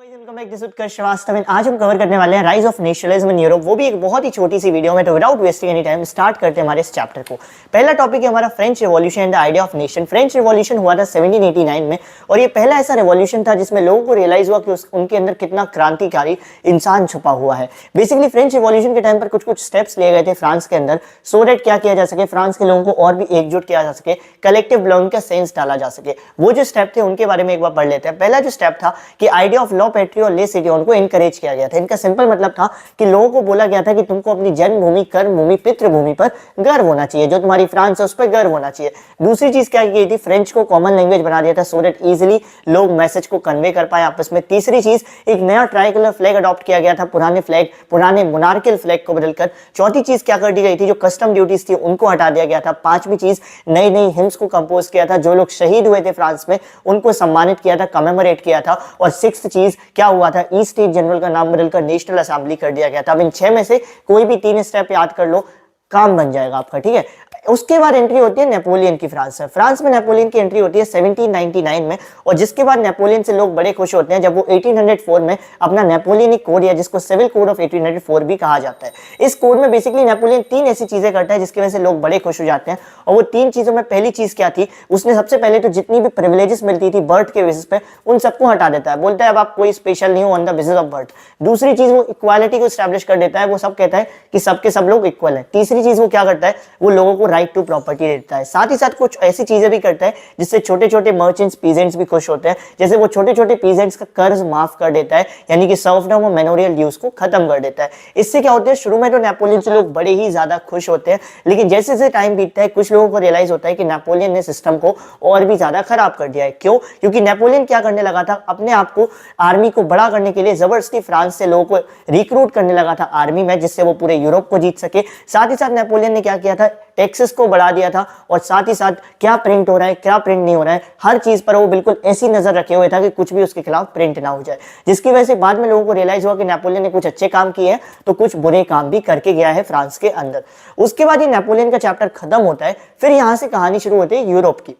Welcome back, this is उत्कर्ष श्रीवास्तव। आज हम cover करने वाले हैं rise of nationalism in Europe, वो भी एक बहुत ही छोटी सी वीडियो में। तो without wasting any time start करते हैं हमारे इस चैप्टर को। पहला टॉपिक है हमारा French revolution and the idea of nation. French revolution हुआ था 1789 में और ये पहला ऐसा रिवॉल्यूशन था जिसमें लोगों को रियलाइज हुआ कि उनके अंदर कितना क्रांतिकारी इंसान छुपा हुआ है। बेसिकली फ्रेंच रिवॉल्यूशन के टाइम पर कुछ कुछ स्टेप्स लिए गए थे फ्रांस के अंदर, सो दैट क्या किया जा सके, फ्रांस के लोगों को और भी एकजुट किया जा सके, कलेक्टिव बिलोंगिंग का सेंस डाला जा सके। वो जो स्टेप थे उनके बारे में एक बार पढ़ लेते हैं। पहला जो स्टेप था कि आइडिया ऑफ लॉ, पेट्री और ले सिटी उनको इनकरेज किया गया था। इनका सिंपल मतलब था कि लोगों को बोला गया था कि तुमको अपनी जन्मभूमि, कर्मभूमि, पितृभूमि पर गर्व होना चाहिए, जो तुम्हारी फ्रांस है उस पर गर्व होना चाहिए। दूसरी चीज क्या की थी, फ्रेंच को कॉमन लैंग्वेज बना दिया था सो दैट इजीली लोग मैसेज को कन्वे कर पाए आपस में। तीसरी चीज, एक नया ट्राइकलर फ्लैग अडॉप्ट किया गया था, पुराने मोनार्कियल फ्लैग को बदलकर। चौथी चीज क्या कर दी गई थी, जो कस्टम ड्यूटीज थी उनको हटा दिया गया था। पांचवी चीज, नई नई हिम्स को कंपोज किया था, जो लोग शहीद हुए थे फ्रांस में उनको सम्मानित किया था, कमेमोरेट किया था। और सिक्स्थ चीज क्या हुआ था, ईस्ट स्टेट जनरल का नाम बदलकर नेशनल असेंबली कर दिया गया था। अब इन 6 में से कोई भी 3 स्टेप याद कर लो, काम बन जाएगा आपका, ठीक है। उसके बाद एंट्री होती है नेपोलियन की फ्रांस में। फ्रांस में नेपोलियन की एंट्री होती है 1799 में, और जिसके बाद नेपोलियन से लोग बड़े खुश होते हैं जब वो 1804 में अपना नेपोलियनिक कोड, या जिसको सिविल कोड ऑफ 1804 भी कहा जाता है। इस कोड में बेसिकली नेपोलियन 3 ऐसी चीजें करता है जिसकी वजह से लोग बड़े खुश हो जाते हैं। और वो 3 चीजों में पहली चीज क्या थी, उसने सबसे पहले तो जितनी भी प्रिविलेजेस मिलती थी बर्थ के बेसिस पे उन सबको हटा देता है। बोलता है अब आप कोई स्पेशल नहीं हो on the basis of birth. दूसरी चीज, वो इक्वालिटी को स्टैब्लिश कर देता है, वो सब कहता है कि सबके सब लोग इक्वल है। तीसरी चीज वो क्या करता है, वो लोगों को राइट टू प्रॉपर्टी देता है। साथ ही साथ कुछ ऐसी चीजें भी करता है जिससे छोटे छोटे मर्चेंट्स, पीजेंट्स भी खुश होते हैं। जैसे वो छोटे छोटे पीजेंट्स का कर्ज माफ कर देता है, यानी कि सर्वडम और मेमोरियल ड्यूज को खत्म कर देता है। इससे क्या होता है, शुरू में तो नेपोलियन से लोग बड़े ही ज्यादा खुश होते हैं, लेकिन जैसे जैसे टाइम बीतता है कुछ लोगों को रियलाइज होता है कि नेपोलियन ने सिस्टम को और भी ज्यादा खराब कर दिया है। क्यों? क्योंकि नेपोलियन क्या करने लगा था, अपने आप को, आर्मी को बड़ा करने के लिए जबरदस्ती फ्रांस से लोगों को रिक्रूट करने लगा था आर्मी में, जिससे वो पूरे यूरोप को जीत सके। साथ ही साथ नेपोलियन ने क्या किया था, टैक्सेस को बढ़ा दिया था, और साथ ही साथ क्या प्रिंट हो रहा है, क्या प्रिंट नहीं हो रहा है, हर चीज पर वो बिल्कुल ऐसी नजर रखे हुए था कि कुछ भी उसके खिलाफ प्रिंट ना हो जाए। जिसकी वजह से बाद में लोगों को रियलाइज हुआ कि नेपोलियन ने कुछ अच्छे काम किए हैं तो कुछ बुरे काम भी करके गया है फ्रांस के अंदर। उसके बाद ये नेपोलियन का चैप्टर खत्म होता है, फिर यहां से कहानी शुरू होती है यूरोप की।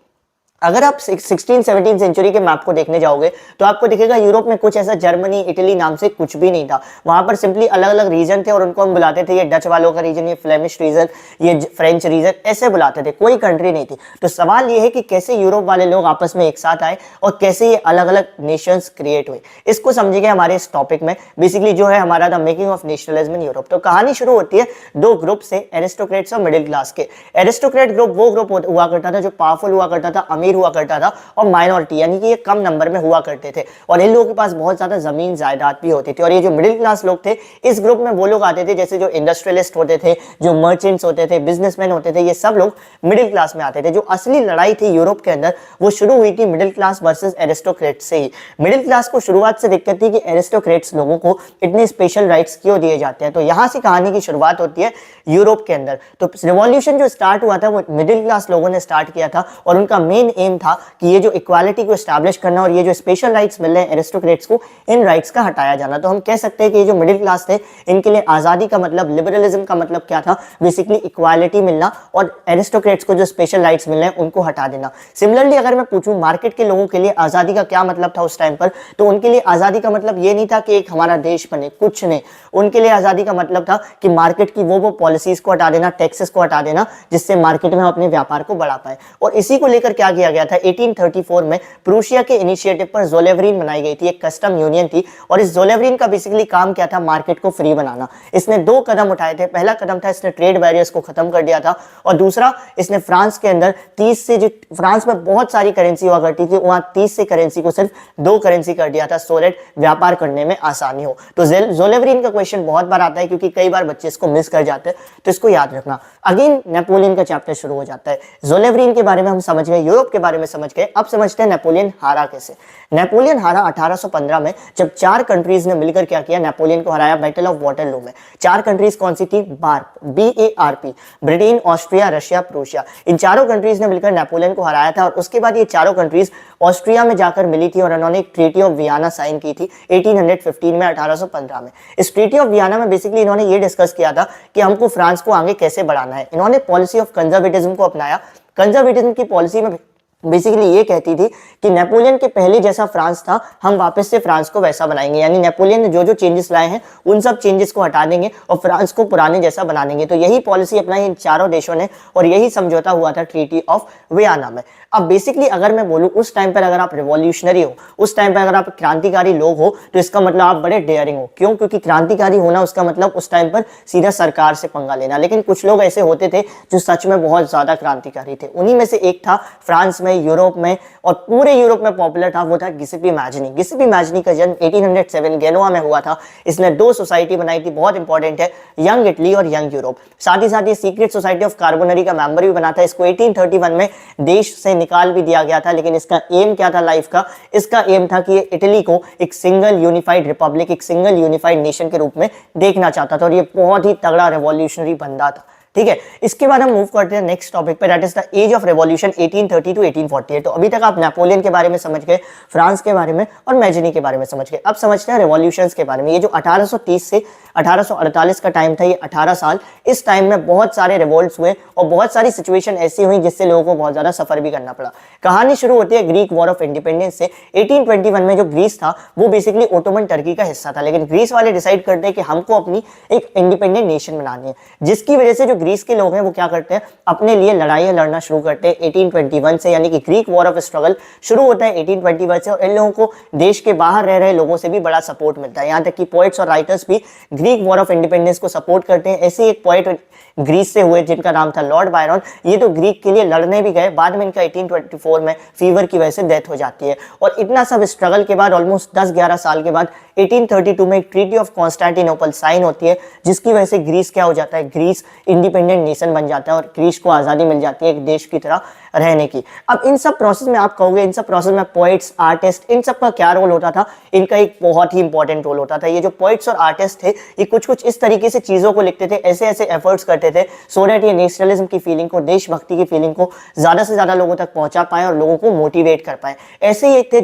अगर आप 16-17 सेंचुरी के मैप को देखने जाओगे तो आपको दिखेगा यूरोप में कुछ ऐसा जर्मनी, इटली नाम से कुछ भी नहीं था। वहां पर सिंपली अलग अलग रीजन थे और उनको हम बुलाते थे, ये डच वालों का रीजन, ये फ्लेमिश रीजन, ये फ्रेंच रीजन, ऐसे बुलाते थे, कोई कंट्री नहीं थी। तो सवाल ये है कि कैसे यूरोप वाले लोग आपस में एक साथ आए और कैसे ये अलग अलग नेशंस क्रिएट हुए, इसको समझेंगे हमारे इस टॉपिक में। बेसिकली जो है हमारा the making of nationalism in Europe. तो कहानी शुरू होती है 2 ग्रुप से, एरिस्टोक्रेट्स और मिडिल क्लास के। एरिस्टोक्रेट ग्रुप वो ग्रुप हुआ करता था जो पावरफुल हुआ करता था, अमीर हुआ करता था, और माइनॉरिटी यानी कि ये कम नंबर में हुआ करते थे, और इन लोगों के पास बहुत ज्यादा जमीन जायदाद भी होती थी। और ये जो मिडिल क्लास लोग थे, इस ग्रुप में वो लोग आते थे जैसे जो इंडस्ट्रियलिस्ट होते थे, जो मर्चेंट्स होते थे, बिजनेसमैन होते थे, ये सब लोग मिडिल क्लास में आते थे। जो असली लड़ाई थी यूरोप के अंदर वो शुरू हुई थी मिडिल क्लास वर्सेस एरिस्टोक्रेट्स से ही। मिडिल क्लास को शुरुआत से दिक्कत थी कि एरिस्टोक्रेट्स लोगों को इतने स्पेशल राइट्स क्यों दिए जाते हैं। तो यहां से कहानी की शुरुआत होती है यूरोप के अंदर। तो रिवॉल्यूशन जो स्टार्ट हुआ था वो मिडिल क्लास लोगों ने स्टार्ट किया था, और उनका मेन एम था कि ये जो इक्वालिटी को एस्टैब्लिश करना और ये जो स्पेशल राइट्स मिल रहे हैं एरिस्टोक्रेट्स को, इन राइट्स का हटाया जाना। तो हम कह सकते हैं कि ये जो मिडिल क्लास थे इनके लिए आजादी का मतलब, लिबरलिज्म का मतलब क्या था, बेसिकली इक्वालिटी मिलना, और एरिस्टोक्रेट्स को जो स्पेशल राइट्स मिल रहे हैं उनको हटा देना। सिमिलरली अगर मैं पूछूं मार्केट के लोगों के लिए आजादी का क्या मतलब था उस टाइम पर, तो उनके लिए आजादी का मतलब ये नहीं था कि एक हमारा देश बने, कुछ नहीं। उनके लिए आजादी का मतलब था कि मार्केट की वो पॉलिसीज को हटा देना, टैक्सेस को हटा देना, जिससे मार्केट में हम अपने व्यापार को बढ़ा पाए। और इसी को लेकर क्या किया गया था, 1834 में प्रूशिया के इनिशिएटिव पर ज़ोलेवरीन बनाई गई थी, एक कस्टम यूनियन थी, और इस ज़ोलेवरीन का बेसिकली काम क्या था, मार्केट को फ्री बनाना। इसने 2 कदम उठाए थे। पहला कदम था इसने ट्रेड बैरियर्स को खत्म कर दिया था, और दूसरा इसने फ्रांस के अंदर 30 से, जो फ्रांस में बहुत सारी करेंसी हुआ करती थी, वहां 30 से करेंसी को सिर्फ 2 करेंसी कर दिया था, सो दैट व्यापार करने में आसानी हो। तो ज़ोलेवरीन का क्वेश्चन बहुत बार आता है क्योंकि कई बार बच्चे इसको मिस कर जाते हैं, तो इसको याद रखना। अगेन नेपोलियन का चैप्टर शुरू हो जाता है। ज़ोलेवरीन के बारे में हम समझ गए, यूरोप के बारे में समझ गए, अब समझते हैं नेपोलियन हारा कैसे। नेपोलियन हारा 1815 में, जब 4 कंट्रीज ने मिलकर क्या किया, नेपोलियन को हराया बैटल ऑफ वाटरलू में। 4 कंट्रीज कौन सी थी, BARP, Britain, Austria, Russia, Prussia. इन चारों कंट्रीज ने मिलकर नेपोलियन को हराया था, और उसके बाद ये चारों कंट्रीज ऑस्ट्रिया में जाकर मिली थी और उन्होंने एक ट्रीटी ऑफ वियना साइन की थी 1815 में, 1815 में। इस ट्रीटी ऑफ वियना में बेसिकली इन्होंने ये डिस्कस किया था कि हमको फ्रांस को आगे कैसे बढ़ाना है। इन्होंने पॉलिसी ऑफ कंजर्वेटिज्म को अपनाया। कंजर्वेटिज्म की पॉलिसी में बेसिकली ये कहती थी कि नेपोलियन के पहले जैसा फ्रांस था, हम वापस से फ्रांस को वैसा बनाएंगे। यानी नेपोलियन ने जो जो चेंजेस लाए हैं उन सब चेंजेस को हटा देंगे और फ्रांस को पुराने जैसा बना देंगे। तो यही पॉलिसी अपनाई इन चारों देशों ने और यही समझौता हुआ था ट्रीटी ऑफ वियना में। अब बेसिकली अगर मैं बोलूं, उस टाइम पर अगर आप रिवॉल्यूशनरी हो, उस टाइम पर अगर आप क्रांतिकारी लोग हो, तो इसका मतलब आप बड़े डेयरिंग हो। क्यों? क्योंकि क्रांतिकारी होना उसका मतलब उस टाइम पर सीधा सरकार से पंगा लेना। लेकिन कुछ लोग ऐसे होते थे जो सच में बहुत ज्यादा क्रांतिकारी थे। उन्हीं में से एक था फ्रांस में, यूरोप में और पूरे यूरोप में पॉपुलर था, वो था गिसेपी मैजनी। गिसेपी मैजनी का जन्म 1807 गेनोआ में हुआ था। इसने दो सोसाइटी बनाई थी, बहुत इंपॉर्टेंट है, यंग इटली और यंग यूरोप। साथ ही साथ ये सीक्रेट सोसाइटी ऑफ कार्बोनरी का मेंबर भी बना था। इसको 1831 में देश से निकाल भी दिया गया था। लेकिन इसका एम क्या था लाइफ का? इसका एम था कि ये इटली को एक सिंगल यूनिफाइड रिपब्लिक, एक सिंगल यूनिफाइड नेशन के रूप में देखना चाहता था और ये बहुत ही तगड़ा रेवोल्यूशनरी बंदा था। ठीक है, इसके बाद हम मूव करते हैं नेक्स्ट टॉपिक पे, that is the age of revolution 1830 to 1848। तो अभी तक आप नेपोलियन के बारे में समझ गए, फ्रांस के बारे में और मैजनी के बारे में समझ गए। अब समझते हैं रेवोल्यूशंस के बारे में। ये जो 1830 से 1848 का टाइम था, ये 18 साल, इस टाइम में बहुत सारे रिवोल्ट्स हुए और बहुत सारी सिचुएशन ऐसी हुई जिससे लोगों को बहुत ज्यादा सफर भी करना पड़ा। कहानी शुरू होती है ग्रीक वॉर ऑफ इंडिपेंडेंस से। 1821 में जो ग्रीस था वो बेसिकली ओटोमन टर्की का हिस्सा था, लेकिन ग्रीस वाले डिसाइड करते हैं कि हमको अपनी एक इंडिपेंडेंट नेशन बनानी है, जिसकी वजह से जो ग्रीस के लोग हैं वो क्या करते हैं, अपने लिए लड़ाइयां लड़ना शुरू करते हैं 1821 से। यानी कि ग्रीक वॉर ऑफ स्ट्रगल शुरू होता है 1821 से और इन लोगों को देश के बाहर रह रहे लोगों से भी बड़ा सपोर्ट मिलता है। यहां तक कि पोइट्स और राइटर्स भी ग्रीक वॉर ऑफ इंडिपेंडेंस को सपोर्ट करते हैं। ऐसे एक पोइट ग्रीस से हुए जिनका नाम था लॉर्ड बायरन। ये तो ग्रीक के लिए लड़ने भी गए, बाद में इनका 1824 में फीवर की वजह से डेथ हो जाती है। और इतना सब स्ट्रगल के बाद ऑलमोस्ट 10-11 साल के बाद 1832 में एक ट्रीटी ऑफ कॉन्स्टेंटिनोपल साइन होती है, जिसकी वजह से ग्रीस क्या हो जाता है, ग्रीस इंडिपेंडेंट नेशन बन जाता है और ग्रीस को आज़ादी मिल जाती है एक देश की तरह रहने की। अब इन सब प्रोसेस में आप कहोगे, इन सब प्रोसेस में पोइट्स, आर्टिस्ट, इन सब का क्या रोल होता था? इनका एक बहुत ही इंपॉर्टेंट रोल होता था। ये जो पोइट्स और आर्टिस्ट थे, ये कुछ कुछ इस तरीके से चीज़ों को लिखते थे, ऐसे ऐसे एफर्ट्स करते थे सो दैट ये नेशनलिज्म की फीलिंग को, देशभक्ति की फीलिंग को ज़्यादा से ज़्यादा लोगों तक पहुंचा पाए और लोगों को मोटिवेट कर पाए। ऐसे ही एक थे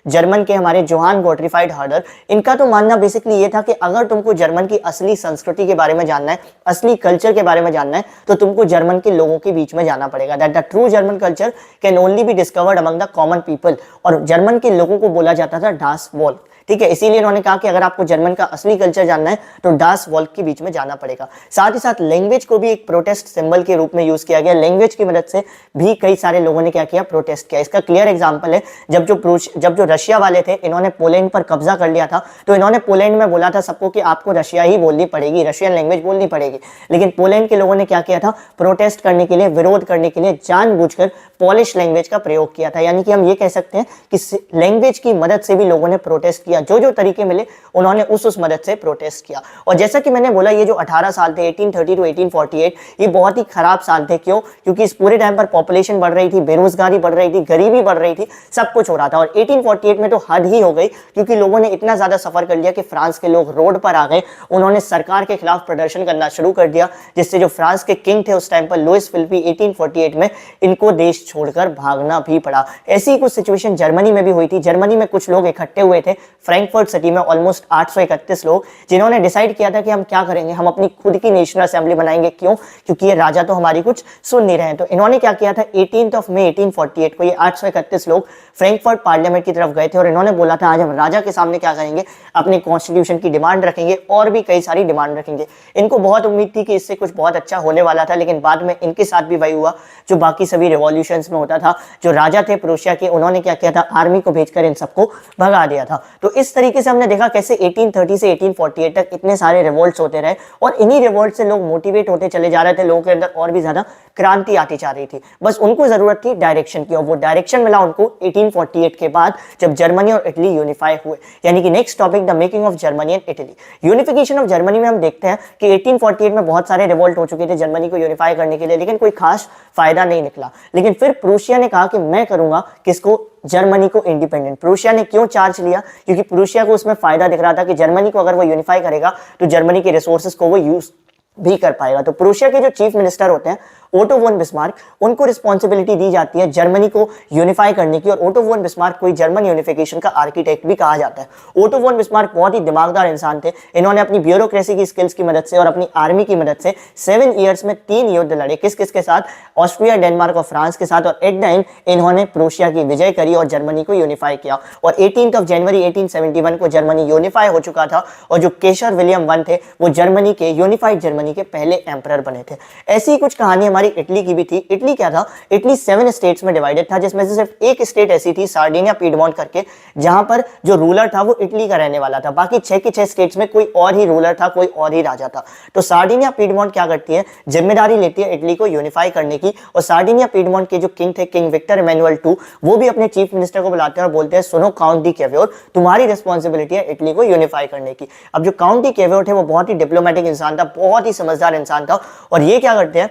जर्मन के हमारे जोहान गॉटफ्रीड हर्डर। इनका तो मानना बेसिकली ये था कि अगर तुमको जर्मन की असली संस्कृति के बारे में जानना है, असली कल्चर के बारे में जानना है, तो तुमको जर्मन के लोगों के बीच में जाना पड़ेगा। That the true German culture can only be discovered among the common people. और जर्मन के लोगों को बोला जाता था डास वॉल्क। ठीक है, इसीलिए उन्होंने कहा कि अगर आपको जर्मन का असली कल्चर जानना है तो डास वॉल्क के बीच में जाना पड़ेगा। साथ ही साथ लैंग्वेज को भी एक प्रोटेस्ट सिंबल के रूप में यूज किया गया। लैंग्वेज की मदद से भी कई सारे लोगों ने क्या किया, प्रोटेस्ट किया। इसका क्लियर एग्जांपल है, जब जो रशिया वाले थे, इन्होंने पोलैंड पर कब्जा कर लिया था, तो इन्होंने पोलैंड में बोला था सबको कि आपको रशिया ही बोलनी पड़ेगी, रशियन लैंग्वेज बोलनी पड़ेगी। लेकिन पोलैंड के लोगों ने क्या किया था, प्रोटेस्ट करने के लिए, विरोध करने के लिए जानबूझकर पोलिश लैंग्वेज का प्रयोग किया था। यानी कि हम ये कह सकते हैं कि लैंग्वेज की मदद से भी लोगों ने प्रोटेस्ट किया। जो जो तरीके मिले उन्होंने उस मदद से प्रोटेस्ट किया। और जैसा कि मैंने बोला, ये जो 18 साल थे 1830 टू 1848, ये बहुत ही खराब साल थे। क्यों? क्योंकि इस पूरे टाइम पर पॉपुलेशन बढ़ रही थी, बेरोजगारी बढ़ रही थी, गरीबी बढ़ रही थी, सब कुछ हो रहा था। और 1848 में तो हद ही हो गई, क्योंकि लोगों ने इतना ज्यादा सफर कर लिया कि फ्रांस के लोग रोड पर आ गए। उन्होंने सरकार के खिलाफ प्रदर्शन करना शुरू कर दिया, जिससे जो फ्रांस के किंग थे उस टाइम पर लुइस फिलिप 1848 में, इनको देश छोड़कर भागना भी पड़ा। ऐसी कुछ सिचुएशन जर्मनी में भी हुई थी। जर्मनी में कुछ लोग इकट्ठे हुए थे फ्रैंकफर्ट सिटी में, ऑलमोस्ट 831 लोग, जिन्होंने डिसाइड किया था कि हम क्या करेंगे, हम अपनी खुद की नेशनल असेंबली बनाएंगे। क्यों? क्योंकि ये राजा तो हमारी कुछ सुन नहीं रहे हैं। तो इन्होंने क्या किया था, 18 मई 1848 को ये 831 लोग फ्रैंकफर्ट पार्लियामेंट की तरफ गए थे और इन्होंने बोला था आज हम राजा के सामने क्या करेंगे, अपने कॉन्स्टिट्यूशन की डिमांड रखेंगे और भी कई सारी डिमांड रखेंगे। इनको बहुत उम्मीद थी कि इससे कुछ बहुत अच्छा होने वाला था, लेकिन बाद में इनके साथ भी वही हुआ जो बाकी सभी रिवॉल्यूशंस में होता था। जो राजा थे प्रूशिया के, उन्होंने क्या किया था, आर्मी को भेजकर इन सबको भगा दिया था। तो इस तरीके से हमने देखा कैसे 1830 से 1848 तक इतने सारे रिवोल्ट्स होते रहे और इन्हीं रिवोल्ट से लोग मोटिवेट होते चले जा रहे थे। लोगों के अंदर और भी ज्यादा क्रांति आती जा रही थी। बस उनको जरूरत थी डायरेक्शन की, और वो डायरेक्शन मिला उनको 1848 के बाद, जब जर्मनी और इटली यूनिफाई हुए। यानी कि next topic, the making of Germany and Italy. Unification of Germany में हम देखते हैं कि 1848 में बहुत सारे रिवोल्ट हो चुके थे जर्मनी को यूनिफाई करने के लिए, लेकिन कोई खास फायदा नहीं निकला। लेकिन फिर प्रूशिया ने कहा कि मैं करूंगा किसको, जर्मनी को इंडिपेंडेंट। प्रूशिया ने क्यों चार्ज लिया? क्योंकि प्रूशिया को उसमें फायदा दिख रहा था कि जर्मनी को अगर वो यूनिफाई करेगा तो जर्मनी के रिसोर्सेज को वो यूज भी कर पाएगा। तो प्रूशिया के जो चीफ मिनिस्टर होते हैं ओटो वोन बिस्मार्क, उनको रिस्पॉन्सिबिलिटी दी जाती है जर्मनी को यूनिफाई करने की, और ओटो वोन बिस्मार्क कोई जर्मन यूनिफिकेशन का आर्किटेक्ट भी कहा जाता है। ओटो वोन बिस्मार्क बहुत ही दिमागदार इंसान थे। इन्होंने अपनी ब्यूरोक्रेसी की स्किल्स की मदद से और अपनी आर्मी की मदद से 7 ईयर्स में 3 युद्ध लड़े। किस किस के साथ? ऑस्ट्रिया, डेनमार्क और फ्रांस के साथ, और एट द एंड इन्होंने प्रोशिया की विजय करी और जर्मनी को यूनिफाई किया। और 18 जनवरी 1871 को जर्मनी यूनिफाई हो चुका था, और जो केशर विलियम वन थे वो जर्मनी के यूनिफाइड जर्मनी के पहले एम्परर बने थे। ऐसी ही कुछ कहानी हमारी इटली की भी थी। इटली क्या था? इटली 7 स्टेट्स में डिवाइडेड था, जिसमें से सिर्फ एक स्टेट ऐसी थी सार्डिनिया पीडमोंट करके, जहां पर जो रूलर था वो इटली का रहने वाला था। बाकी 6 के 6 स्टेट्स में कोई और ही रूलर था, कोई और ही राजा था। तो सार्डिनिया पीडमोंट क्या करती है? जिम्मेदारी लेती है इटली को यूनिफाई करने की, और सार्डिनिया पीडमोंट के जो किंग थे, किंग विक्टर इमैनुअल II, वो भी अपने चीफ मिनिस्टर को बुलाते हैं और बोलते हैं सुनो काउंट डी कैवियोर, तुम्हारी रिस्पॉन्सिबिलिटी है इटली को यूनिफाई करने की। अब जो काउंट डी कैवियोर थे वो बहुत ही डिप्लोमेटिक इंसान था, बहुत ही समझदार इंसान था, और ये क्या करते हैं,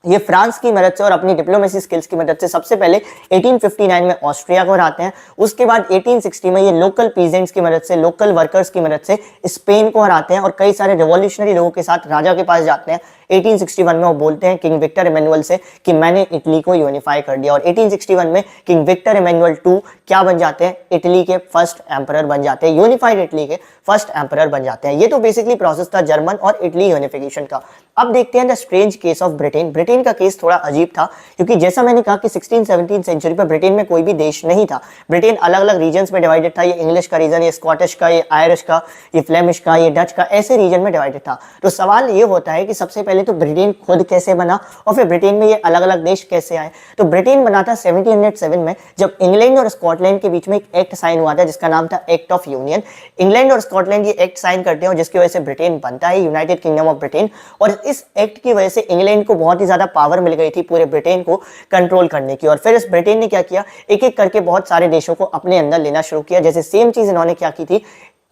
ये फ्रांस की मदद से और अपनी डिप्लोमेसी स्किल्स की मदद से सबसे पहले 1859 में ऑस्ट्रिया को हराते हैं। उसके बाद 1860 में ये लोकल पीजेंट्स की मदद से, लोकल वर्कर्स की मदद से स्पेन को हराते हैं, और कई सारे रिवॉल्यूशनरी लोगों के साथ राजा के पास जाते हैं। 1861 में वो बोलते हैं किंग विक्टर इमैनुअल से कि मैंने इटली को यूनिफाई कर दिया, और 1861 में किंग विक्टर इमैनुअल II क्या बन जाते हैं? इटली के फर्स्ट एम्परर बन जाते हैं, यूनिफाइड इटली के फर्स्ट एम्परर बन जाते हैं। ये तो बेसिकली प्रोसेस था जर्मन और इटली यूनिफिकेशन का। अब देखते हैं the strange case of Britain. Britain का केस थोड़ा अजीब था, क्योंकि जैसा मैंने कहा कि 16-17 सेंचुरी पर ब्रिटेन में कोई भी देश नहीं था। ब्रिटेन अलग अलग रीजन्स में डिवाइडेड था, ये इंग्लिश का रीजन, ये स्कॉटिश का, ये आयरिश का, ये फ्लेमिश का, ये डच का, ऐसे रीजन में डिवाइडेड था। तो सवाल ये होता है कि सबसे पहले तो ब्रिटेन खुद कैसे बना, और फिर ब्रिटेन में ये अलग अलग देश कैसे आए? तो ब्रिटेन बना था 1707 में, जब इंग्लैंड और स्कॉटलैंड के बीच में एक एक्ट साइन हुआ था जिसका नाम था एक्ट ऑफ यूनियन। इंग्लैंड और स्कॉटलैंड ये एक्ट साइन करते हैं, जिसकी वजह से ब्रिटेन बनता है यूनाइटेड किंगडम ऑफ ब्रिटेन। और इस एक्ट की वजह से इंग्लैंड को बहुत ही ज्यादा पावर मिल गई थी पूरे ब्रिटेन को कंट्रोल करने की। और फिर इस ब्रिटेन ने क्या किया, एक एक करके बहुत सारे देशों को अपने अंदर लेना शुरू किया। जैसे सेम चीज इन्होंने क्या की थी,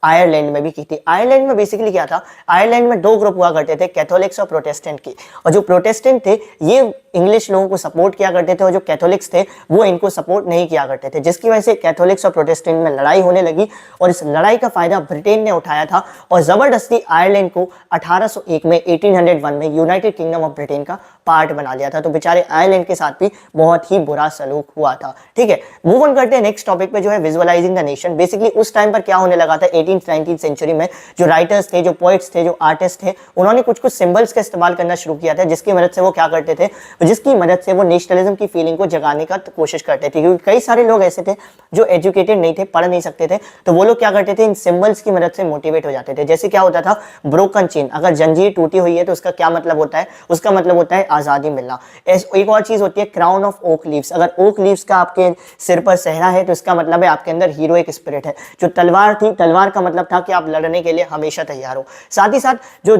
आयरलैंड में भी की थी। आयरलैंड में बेसिकली क्या था, आयरलैंड में 2 ग्रुप हुआ करते थे, कैथोलिक्स और प्रोटेस्टेंट की। और जो प्रोटेस्टेंट थे ये इंग्लिश लोगों को सपोर्ट किया करते थे, और जो कैथोलिक्स थे वो इनको सपोर्ट नहीं किया करते थे, जिसकी वजह से कैथोलिक्स और प्रोटेस्टेंट में लड़ाई होने लगी। और इस लड़ाई का फायदा ब्रिटेन ने उठाया था, और जबरदस्ती आयरलैंड को 1801 में 1801 में यूनाइटेड किंगडम ऑफ ब्रिटेन का पार्ट बना लिया था। तो बेचारे आयरलैंड के साथ भी बहुत ही बुरा सलूक हुआ था। ठीक है, मूव ऑन करते हैं नेक्स्ट टॉपिक पे, जो है विजुअलाइजिंग द नेशन। बेसिकली उस टाइम पर क्या होने लगा था, 18th-19th सेंचुरी में जो राइटर्स थे, जो पोइट्स थे, जो आर्टिस्ट थे, उन्होंने कुछ कुछ सिंबल्स का इस्तेमाल करना शुरू किया था, जिसकी मदद से वो क्या करते थे, जिसकी मदद से वो नेशनलिज्म की फीलिंग को जगाने का कोशिश करते थे। क्योंकि कई सारे लोग ऐसे थे जो एजुकेटेड नहीं थे, पढ़ नहीं सकते थे, तो वो लोग क्या करते थे, इन सिंबल्स की मदद से मोटिवेट हो जाते थे। जैसे क्या होता था, ब्रोकन चेन, अगर जंजीर टूटी हुई है तो उसका क्या मतलब होता है, उसका मतलब होता है आजादी मिलना। एक और चीज होती है क्राउन ऑफ ओक लीव्स, अगर ओक लीव्स का आपके सिर पर सहरा है तो इसका मतलब है आपके अंदर हीरोइक स्पिरिट है। जो तलवार थी, तलवार का मतलब था कि आप लड़ने के लिए हमेशा तैयार हो। साथ ही साथ जो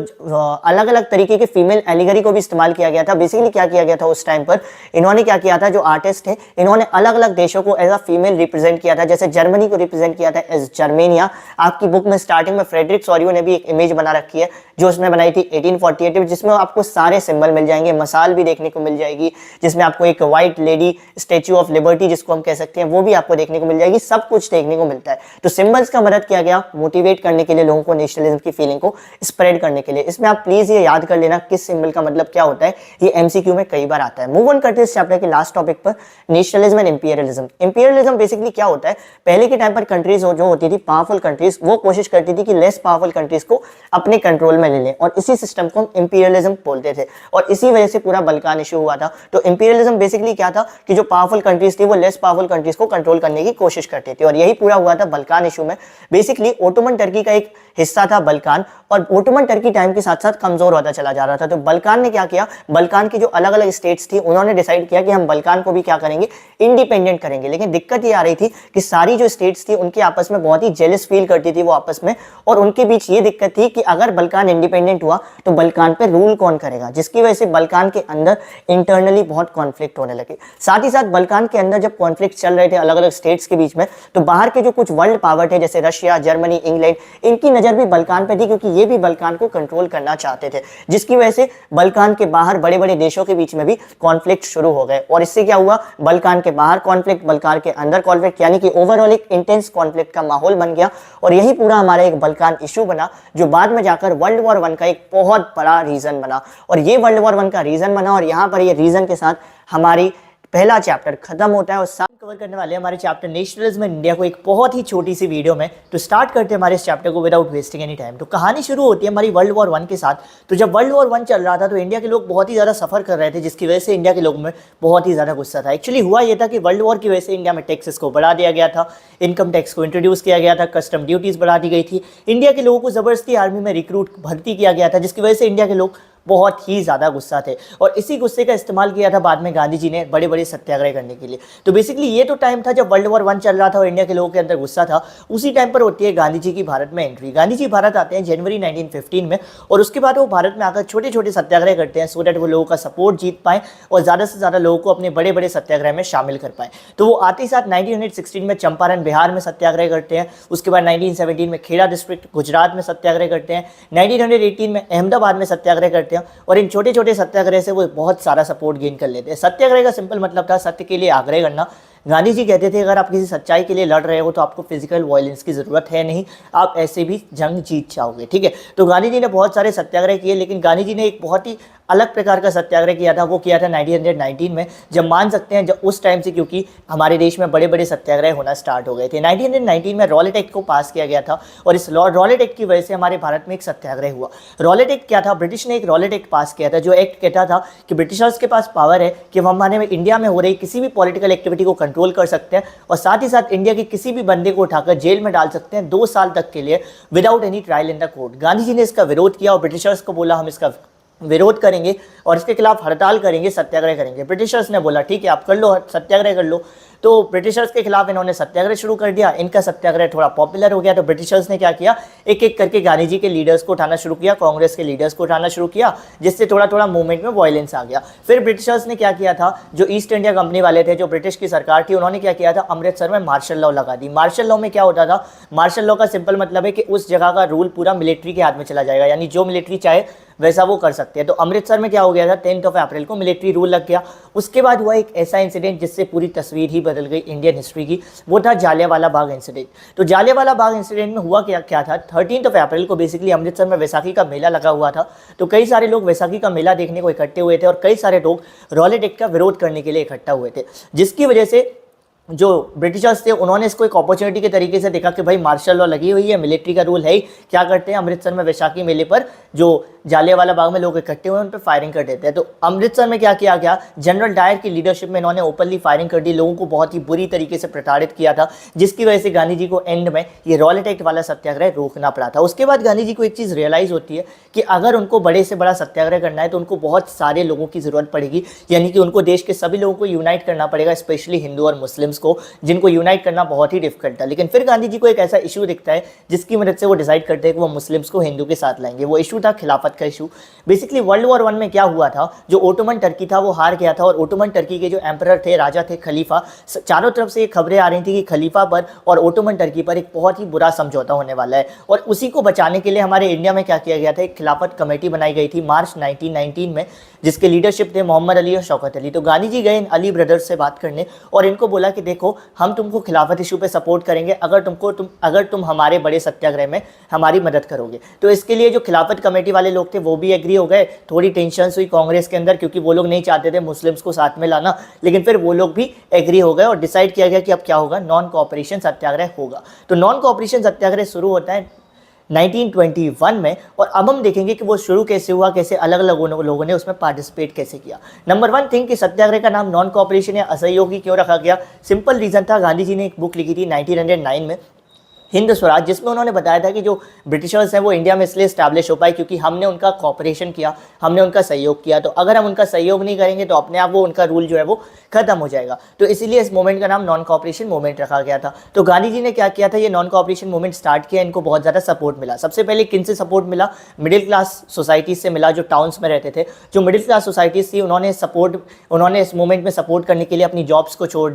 अलग अलग तरीके के फीमेल एलिगरी को भी इस्तेमाल किया गया था। बेसिकली क्या किया गया था उस टाइम पर, इन्होंने क्या किया था, जो आर्टिस्ट थे इन्होंने अलग अलग देशों को एज अ फीमेल रिप्रेजेंट किया था। जैसे जर्मनी को रिप्रेजेंट किया था एज जर्मेनिया। आपकी बुक में स्टार्टिंग में फ्रेडरिक सॉरियो ने भी एक इमेज बना रखी है जो उसने बनाई थी 1848 में, जिसमें आपको सारे सिंबल मिल जाएंगे, मसाल भी देखने को मिल जाएगी, जिसमें आपको एक white lady, statue of liberty जिसको हम कह सकते हैं, वो भी आपको देखने को मिल जाएगी। सब कुछ देखने को मिलता है। तो सिंबल्स का मदद किया गया मोटिवेट करने के लिए, लोगों को नेशनलिज्म की फीलिंग को स्प्रेड करने के लिए। इसमें आप प्लीज ये याद कर लेना किस सिंबल का मतलब क्या होता है, ये एमसीक्यू में कई बार आता है। मूव ऑन करते हैं इस चैप्टर के लास्ट टॉपिक पर, nationalism and imperialism. Imperialism basically क्या होता है, पहले के टाइम पर कंट्रीज जो होती थी, पावरफुल कंट्रीज, वो कोशिश करती थी कि लेस पावरफुल कंट्रीज को अपने कंट्रोल में ले लें, और इसी सिस्टम को हम इंपीरियलिज्म बोलते थे। और इसी वजह से पूरा बल्कान इशू हुआ था। तो इंपीरियलिज्म बेसिकली क्या था कि जो पावरफुल कंट्रीज थी वो लेस पावरफुल कंट्रीज को कंट्रोल करने की कोशिश करती थी, और यही पूरा हुआ था बल्कान इशू में। बेसिकली ओटोमन टर्की का एक हिस्सा था बल्कान, और ओटोमन टर्की टाइम के साथ साथ कमजोर होता चला जा रहा था। तो बल्कान ने क्या किया, बल्कान की जो अलग अलग स्टेट्स थी उन्होंने डिसाइड किया कि हम बल्कान को भी क्या करेंगे, इंडिपेंडेंट करेंगे। लेकिन दिक्कत ये आ रही थी कि सारी जो स्टेट्स थी उनके आपस में बहुत ही जेलस फील करती थी वो आपस में, और उनके बीच ये दिक्कत थी कि अगर बल्कान इंडिपेंडेंट हुआ तो बल्कान पे रूल कौन करेगा, जिसकी वजह से बल्कान के अंदर इंटरनली बहुत कॉन्फ्लिक्ट होने लगे। साथ ही साथ बल्कान के अंदर जब कॉन्फ्लिक्ट चल रहे थे अलग अलग स्टेट्स के बीच में, तो बाहर के जो कुछ वर्ल्ड पावर थे जैसे रशिया, जर्मनी, इंग्लैंड, इनकी नजर नज़र भी बल्कान पे थी क्योंकि ये भी बल्कान को कंट्रोल करना चाहते थे, जिसकी वजह से बल्कान के बाहर बड़े बड़े देशों के बीच में भी कॉन्फ्लिक्ट शुरू हो गए। और इससे क्या हुआ, बल्कान के बाहर कॉन्फ्लिक्ट, बल्कान के अंदर कॉन्फ्लिक्ट, यानी कि ओवरऑल एक इंटेंस कॉन्फ्लिक्ट का माहौल बन गया। और यही पूरा हमारा एक बल्कान इशू बना जो बाद में जाकर वर्ल्ड वॉर 1 का एक बहुत बड़ा रीजन बना। और ये वर्ल्ड वॉर 1 का रीजन बना और यहाँ पर ये रीजन के साथ हमारी पहला चैप्टर खत्म होता है। और साथ कवर करने वाले हमारे चैप्टर नेशनलिज्म इन इंडिया को एक बहुत ही छोटी सी वीडियो में। तो स्टार्ट करते हैं हमारे इस चैप्टर को विदाउट वेस्टिंग एनी टाइम। तो कहानी शुरू होती है हमारी वर्ल्ड वॉर 1 के साथ। तो जब वर्ल्ड वॉर 1 चल रहा था तो इंडिया के लोग बहुत ही ज़्यादा सफर कर रहे थे, जिसकी वजह से इंडिया के लोगों में बहुत ही ज़्यादा गुस्सा था। एक्चुअली हुआ यह था कि वर्ल्ड वॉर की वजह से इंडिया में टैक्सेस को बढ़ा दिया गया था, इनकम टैक्स को इंट्रोड्यूस किया गया था, कस्टम ड्यूटीज़ बढ़ा दी गई थी, इंडिया के लोगों को ज़बरदस्ती आर्मी में रिक्रूट भर्ती किया गया था, जिसकी वजह से इंडिया के लोग बहुत ही ज़्यादा गुस्सा थे। और इसी गुस्से का इस्तेमाल किया था बाद में गांधी जी ने बड़े बड़े सत्याग्रह करने के लिए। तो बेसिकली ये तो टाइम था जब वर्ल्ड वॉर 1 चल रहा था और इंडिया के लोगों के अंदर गुस्सा था। उसी टाइम पर होती है गांधी जी की भारत में एंट्री। गांधी जी भारत आते हैं जनवरी 1915 में और उसके बाद वो भारत में आकर छोटे छोटे सत्याग्रह करते हैं सो दैट वो लोगों का सपोर्ट जीत पाएँ और ज़्यादा से ज़्यादा लोगों को अपने बड़े बड़े सत्याग्रह में शामिल कर पाएँ। तो वो आते ही साथ 1916 में चंपारण बिहार में सत्याग्रह करते हैं। उसके बाद 1917 में खेड़ा डिस्ट्रिक्ट गुजरात में सत्याग्रह करते हैं। 1918 में अहमदाबाद में सत्याग्रह करते हैं। और इन छोटे छोटे सत्याग्रह से वो बहुत सारा सपोर्ट गेन कर लेते हैं। सत्याग्रह का सिंपल मतलब था सत्य के लिए आग्रह करना। गांधी जी कहते थे अगर आप किसी सच्चाई के लिए लड़ रहे हो तो आपको फिजिकल वायलेंस की ज़रूरत है नहीं, आप ऐसे भी जंग जीत जाओगे, ठीक है। तो गांधी जी ने बहुत सारे सत्याग्रह किए, लेकिन गांधी जी ने एक बहुत ही अलग प्रकार का सत्याग्रह किया था। वो किया था 1919 में, जब मान सकते हैं जब उस टाइम से, क्योंकि हमारे देश में बड़े बड़े सत्याग्रह होना स्टार्ट हो गए थे। 1919 में रॉलेट एक्ट को पास किया गया था और इस रॉलेट एक्ट की वजह से हमारे भारत में एक सत्याग्रह हुआ। रॉलेट एक्ट क्या था, ब्रिटिश ने एक रॉलेट एक्ट पास किया था जो एक्ट कहता था कि ब्रिटिशर्स के पास पावर है कि वो हमारे इंडिया में हो रही किसी भी पॉलिटिकल एक्टिविटी को कंट्रोल कर सकते हैं और साथ ही साथ इंडिया के किसी भी बंदे को उठाकर जेल में डाल सकते हैं 2 साल तक के लिए without any trial in the court. Gandhi ji ने इसका विरोध किया और ब्रिटिशर्स को बोला हम इसका विरोध करेंगे और इसके खिलाफ हड़ताल करेंगे, सत्याग्रह करेंगे। ब्रिटिशर्स ने बोला ठीक है आप कर लो, सत्याग्रह कर लो। तो ब्रिटिशर्स के खिलाफ इन्होंने सत्याग्रह शुरू कर दिया। इनका सत्याग्रह थोड़ा पॉपुलर हो गया तो ब्रिटिशर्स ने क्या किया, एक एक करके गांधी जी के लीडर्स को उठाना शुरू किया, कांग्रेस के लीडर्स को उठाना शुरू किया, जिससे थोड़ा थोड़ा मूवमेंट में वायलेंस आ गया। फिर ब्रिटिशर्स ने क्या किया था, जो ईस्ट इंडिया कंपनी वाले थे, जो ब्रिटिश की सरकार थी, उन्होंने क्या किया था, अमृतसर में मार्शल लॉ लगा दी। मार्शल लॉ में क्या होता था, मार्शल लॉ का सिंपल मतलब है कि उस जगह का रूल पूरा मिलिट्री के हाथ में चला जाएगा, यानी जो मिलिट्री चाहे वैसा वो कर सकते हैं। तो अमृतसर में क्या हो गया था, 10 अप्रैल को मिलिट्री रूल लग गया। उसके बाद हुआ एक ऐसा इंसिडेंट जिससे पूरी तस्वीर ही बदल गई इंडियन हिस्ट्री की, वो था जालियांवाला बाग इंसिडेंट। तो जालियांवाला बाग इंसिडेंट में हुआ क्या था, 13 अप्रैल को बेसिकली अमृतसर में वैसाखी का मेला लगा हुआ था। तो कई सारे लोग वैसाखी का मेला देखने को इकट्ठे हुए थे और कई सारे लोग रॉलेट एक्ट का विरोध करने के लिए इकट्ठा हुए थे, जिसकी वजह से जो ब्रिटिशर्स थे उन्होंने इसको एक अपॉर्चुनिटी के तरीके से देखा कि भाई मार्शल लॉ लगी हुई है, मिलिट्री का रूल है ही, क्या करते हैं अमृतसर में वैशाखी मेले पर जो जालियांवाला बाग में लोग इकट्ठे हुए उन पर फायरिंग कर देते हैं। तो अमृतसर में क्या किया गया, जनरल डायर की लीडरशिप में इन्होंने ओपनली फायरिंग कर दी, लोगों को बहुत ही बुरी तरीके से प्रताड़ित किया था, जिसकी वजह से गांधी जी को एंड में ये रॉलेट एक्ट वाला सत्याग्रह रोकना पड़ा था। उसके बाद गांधी जी को एक चीज़ रियलाइज़ होती है कि अगर उनको बड़े से बड़ा सत्याग्रह करना है तो उनको बहुत सारे लोगों की ज़रूरत पड़ेगी, यानी कि उनको देश के सभी लोगों को यूनाइट करना पड़ेगा, स्पेशली हिंदू और मुस्लिम्स को, जिनको यूनाइट करना बहुत ही डिफिकल्ट था। लेकिन फिर गांधी जी को एक ऐसा इशू दिखता है जिसकी मदद से वो डिसाइड करते हैं कि वो मुस्लिम्स को हिंदू के साथ लाएंगे। वो इशू था खिलाफत का इशू। बेसिकली वर्ल्ड वॉर 1 में क्या हुआ था, जो ओटोमन टर्की था वो हार गया था और ओटोमन टर्की के जो एम्परर थे, राजा थे, खलीफा, चारों तरफ से ये खबरें आ रही थी कि खलीफा पर और ओटोमन टर्की पर एक बहुत ही बुरा समझौता होने वाला है। और उसी को बचाने के लिए हमारे इंडिया में क्या किया गया था, एक खिलाफत कमेटी बनाई गई थी मार्च 1919 में, जिसके लीडरशिप थे मोहम्मद अली और शौकत अली। तो गांधी जी गए इन अली ब्रदर्स से बात करने और इनको बोला कि देखो हम तुमको खिलाफत इशू पे सपोर्ट करेंगे अगर तुम हमारे बड़े सत्याग्रह में हमारी मदद करोगे। तो इसके लिए जो खिलाफत कमेटी वाले लोग थे वो भी एग्री हो गए। थोड़ी टेंशन हुई कांग्रेस के अंदर क्योंकि वो लोग नहीं चाहते थे मुस्लिम्स को साथ में लाना, लेकिन फिर वो लोग भी एग्री हो गए और डिसाइड किया गया कि अब क्या होगा, नॉन कोऑपरेशन सत्याग्रह होगा। तो नॉन कोऑपरेशन सत्याग्रह शुरू होता है 1921 में और अब हम देखेंगे कि वो शुरू कैसे हुआ, कैसे अलग अलग लोगों ने उसमें पार्टिसिपेट कैसे किया। नंबर 1 थिंग कि सत्याग्रह का नाम नॉन कोऑपरेशन या असहयोगी क्यों रखा गया, सिंपल रीज़न था, गांधी जी ने एक बुक लिखी थी 1909 में, हिंद स्वराज, जिसमें उन्होंने बताया था कि जो ब्रिटिशर्स हैं वो इंडिया में इसलिए स्टैब्लिश हो पाए क्योंकि हमने उनका कॉपरेशन किया, हमने उनका सहयोग किया। तो अगर हम उनका सहयोग नहीं करेंगे तो अपने आप वो उनका रूल जो है वो खत्म हो जाएगा। तो इसीलिए इस मूवमेंट का नाम नॉन कॉपरेशन मूवमेंट रखा गया था। तो गांधी जी ने क्या किया था, ये नॉन कॉपरेशन मूवमेंट स्टार्ट किया, इनको बहुत ज़्यादा सपोर्ट मिला। सबसे पहले किन से सपोर्ट मिला, मिडिल क्लास सोसाइटीज़ से मिला, जो टाउन्स में रहते थे। जो मिडिल क्लास सोसाइटीज़ थी उन्होंने इस मूवमेंट में सपोर्ट करने के लिए अपनी जॉब्स को छोड़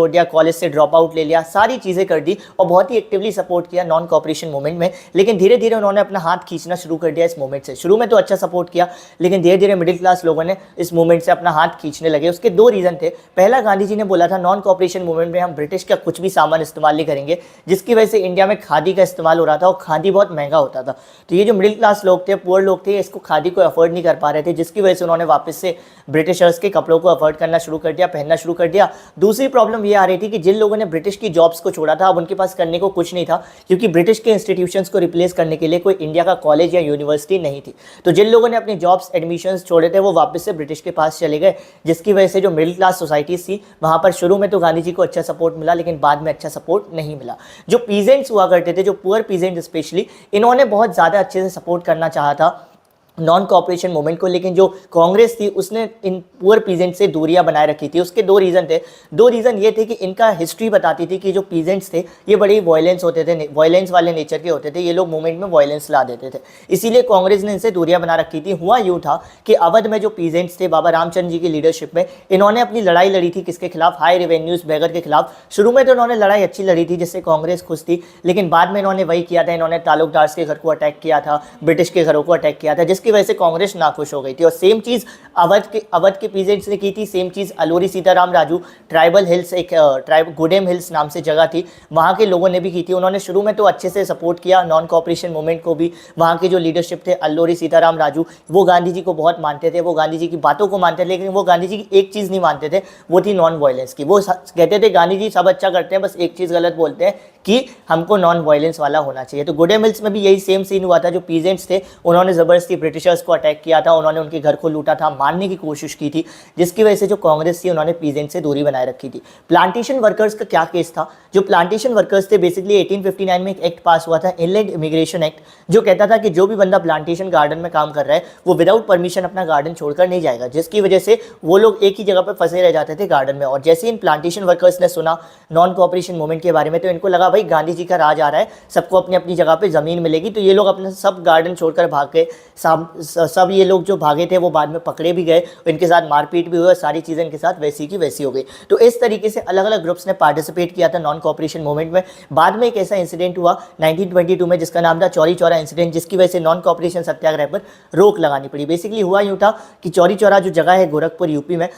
दिया, कॉलेज से ड्रॉप आउट ले लिया, सारी चीज़ें कर दी और और बहुत ही एक्टिवली सपोर्ट किया नॉन कॉपरेशन मूवमेंट में। लेकिन धीरे धीरे उन्होंने अपना हाथ खींचना शुरू कर दिया इस मूवमेंट से। शुरू में तो अच्छा सपोर्ट किया, लेकिन धीरे धीरे मिडिल क्लास लोगों ने इस मूवमेंट से अपना हाथ खींचने लगे। उसके दो रीजन थे। पहला, गांधी जी ने बोला था नॉन कॉपरेशन मूवमेंट में हम ब्रिटिश का कुछ भी सामान इस्तेमाल नहीं करेंगे, जिसकी वजह से इंडिया में खादी का इस्तेमाल हो रहा था और खादी बहुत महंगा होता था। तो ये जो मिडिल क्लास लोग थे, पुअर लोग थे, इसको खादी को अफोर्ड नहीं कर पा रहे थे, जिसकी वजह से उन्होंने वापस से ब्रिटिशर्स के कपड़ों को अफोर्ड करना शुरू कर दिया, पहनना शुरू कर दिया। दूसरी प्रॉब्लम ये आ रही थी कि जिन लोगों ने ब्रिटिश की जॉब्स को छोड़ा था, अब उनके पास करने को कुछ नहीं था, क्योंकि ब्रिटिश के इंस्टीट्यूशंस को रिप्लेस करने के लिए कोई इंडिया का कॉलेज या यूनिवर्सिटी नहीं थी। तो जिन लोगों ने अपनी जॉब्स एडमिशंस छोड़े थे, वो वापस से ब्रिटिश के पास चले गए, जिसकी वजह से जो मिडिल क्लास सोसाइटीज थी, वहाँ पर शुरू में तो गांधी जी को अच्छा सपोर्ट मिला, लेकिन बाद में अच्छा सपोर्ट नहीं मिला। जो पीजेंट्स हुआ करते थे, जो पुअर पीजेंट स्पेशली, इन्होंने बहुत ज़्यादा अच्छे से सपोर्ट करना चाहा था नॉन कॉपरेशन मूवमेंट को, लेकिन जो कांग्रेस थी उसने इन पुअर पीजेंट से दूरियां बनाए रखी थी। उसके दो रीज़न थे। दो रीज़न ये थे कि इनका हिस्ट्री बताती थी कि जो पीजेंट्स थे ये बड़े वायलेंस होते थे, वायलेंस वाले नेचर के होते थे, ये लोग मूवमेंट में वायलेंस ला देते थे, इसीलिए कांग्रेस ने इनसे दूरियां बना रखी थी। हुआ यूँ था कि अवध में जो पीजेंट्स थे, बाबा रामचंद्र जी की लीडरशिप में, इन्होंने अपनी लड़ाई लड़ी थी किसके खिलाफ? हाई रेवेन्यूज बैगर के खिलाफ। शुरू में तो इन्होंने लड़ाई अच्छी लड़ी थी, जिससे कांग्रेस खुश थी, लेकिन बाद में इन्होंने वही किया था, इन्होंने तालुकदार्स के घर को अटैक किया था, ब्रिटिश के घरों को अटैक किया था, जिसकी वजह से कांग्रेस नाखुश हो गई थी। और सेम चीज अवध के पीजेंट्स ने की थी, सेम चीज अलोरी सीताराम राजू, ट्राइबल हिल्स, एक ट्राइब गुडेम हिल्स नाम से जगह थी, वहां के लोगों ने भी की थी। उन्होंने शुरू में तो अच्छे से सपोर्ट किया नॉन कॉपरेशन मूवमेंट को भी। वहां के जो लीडरशिप थे अलोरी सीताराम राजू, वो गांधी जी को बहुत मानते थे, वो गांधी जी की बातों को मानते थे, लेकिन वो गांधी जी की एक चीज नहीं मानते थे, वो थी नॉन वायलेंस की। वो कहते थे गांधी जी सब अच्छा करते हैं, बस एक चीज गलत बोलते हैं कि हमको नॉन वायलेंस वाला होना चाहिए। तो गुडेम हिल्स में भी यही सेम सीन हुआ था। जो पीजेंट्स थे उन्होंने जबरदस्ती ब्रिटिशर्स को अटैक किया था, उन्होंने उनके घर को लूटा था, मारने की कोशिश की थी, जिसकी वजह से जो कांग्रेस थी उन्होंने पीजेंट से दूरी बनाए रखी थी। प्लांटेशन वर्कर्स का क्या केस था? जो प्लांटेशन वर्कर्स थे, बेसिकली 1859 में एक एक्ट पास हुआ था, इनलैंड इमिग्रेशन एक्ट, जो कहता था कि जो भी बंदा प्लांटेशन गार्डन में काम कर रहा है वो विदाउट परमिशन अपना गार्डन छोड़कर नहीं जाएगा, जिसकी वजह से वो लोग एक ही जगह पर फंसे रह जाते थे गार्डन में। और जैसे इन प्लांटेशन वर्कर्स ने सुना नॉन कॉपरेशन मूवमेंट के बारे में, तो इनको लगा भाई गांधी जी का राज आ रहा है, सबको अपनी अपनी जगह पे जमीन मिलेगी, तो ये लोग अपने सब गार्डन छोड़कर भाग गए। सब ये लोग जो भागे थे वो बाद में पकड़े भी गए, इनके साथ मारपीट भी हुई, सारी चीज़ें इनके साथ वैसी की वैसी हो गई। तो इस तरीके से अलग अलग ग्रुप्स ने पार्टिसिपेट किया था नॉन कॉपरेशन मूवमेंट में। बाद में एक ऐसा इंसिडेंट हुआ 1922 में, जिसका नाम था चौरी चौरा इंसिडेंट, जिसकी वजह से नॉन कॉपरेशन सत्याग्रह पर रोक लगानी पड़ी। बेसिकली हुआ यूँ था कि चौरी चौरा जो जगह है गोरखपुर यूपी में,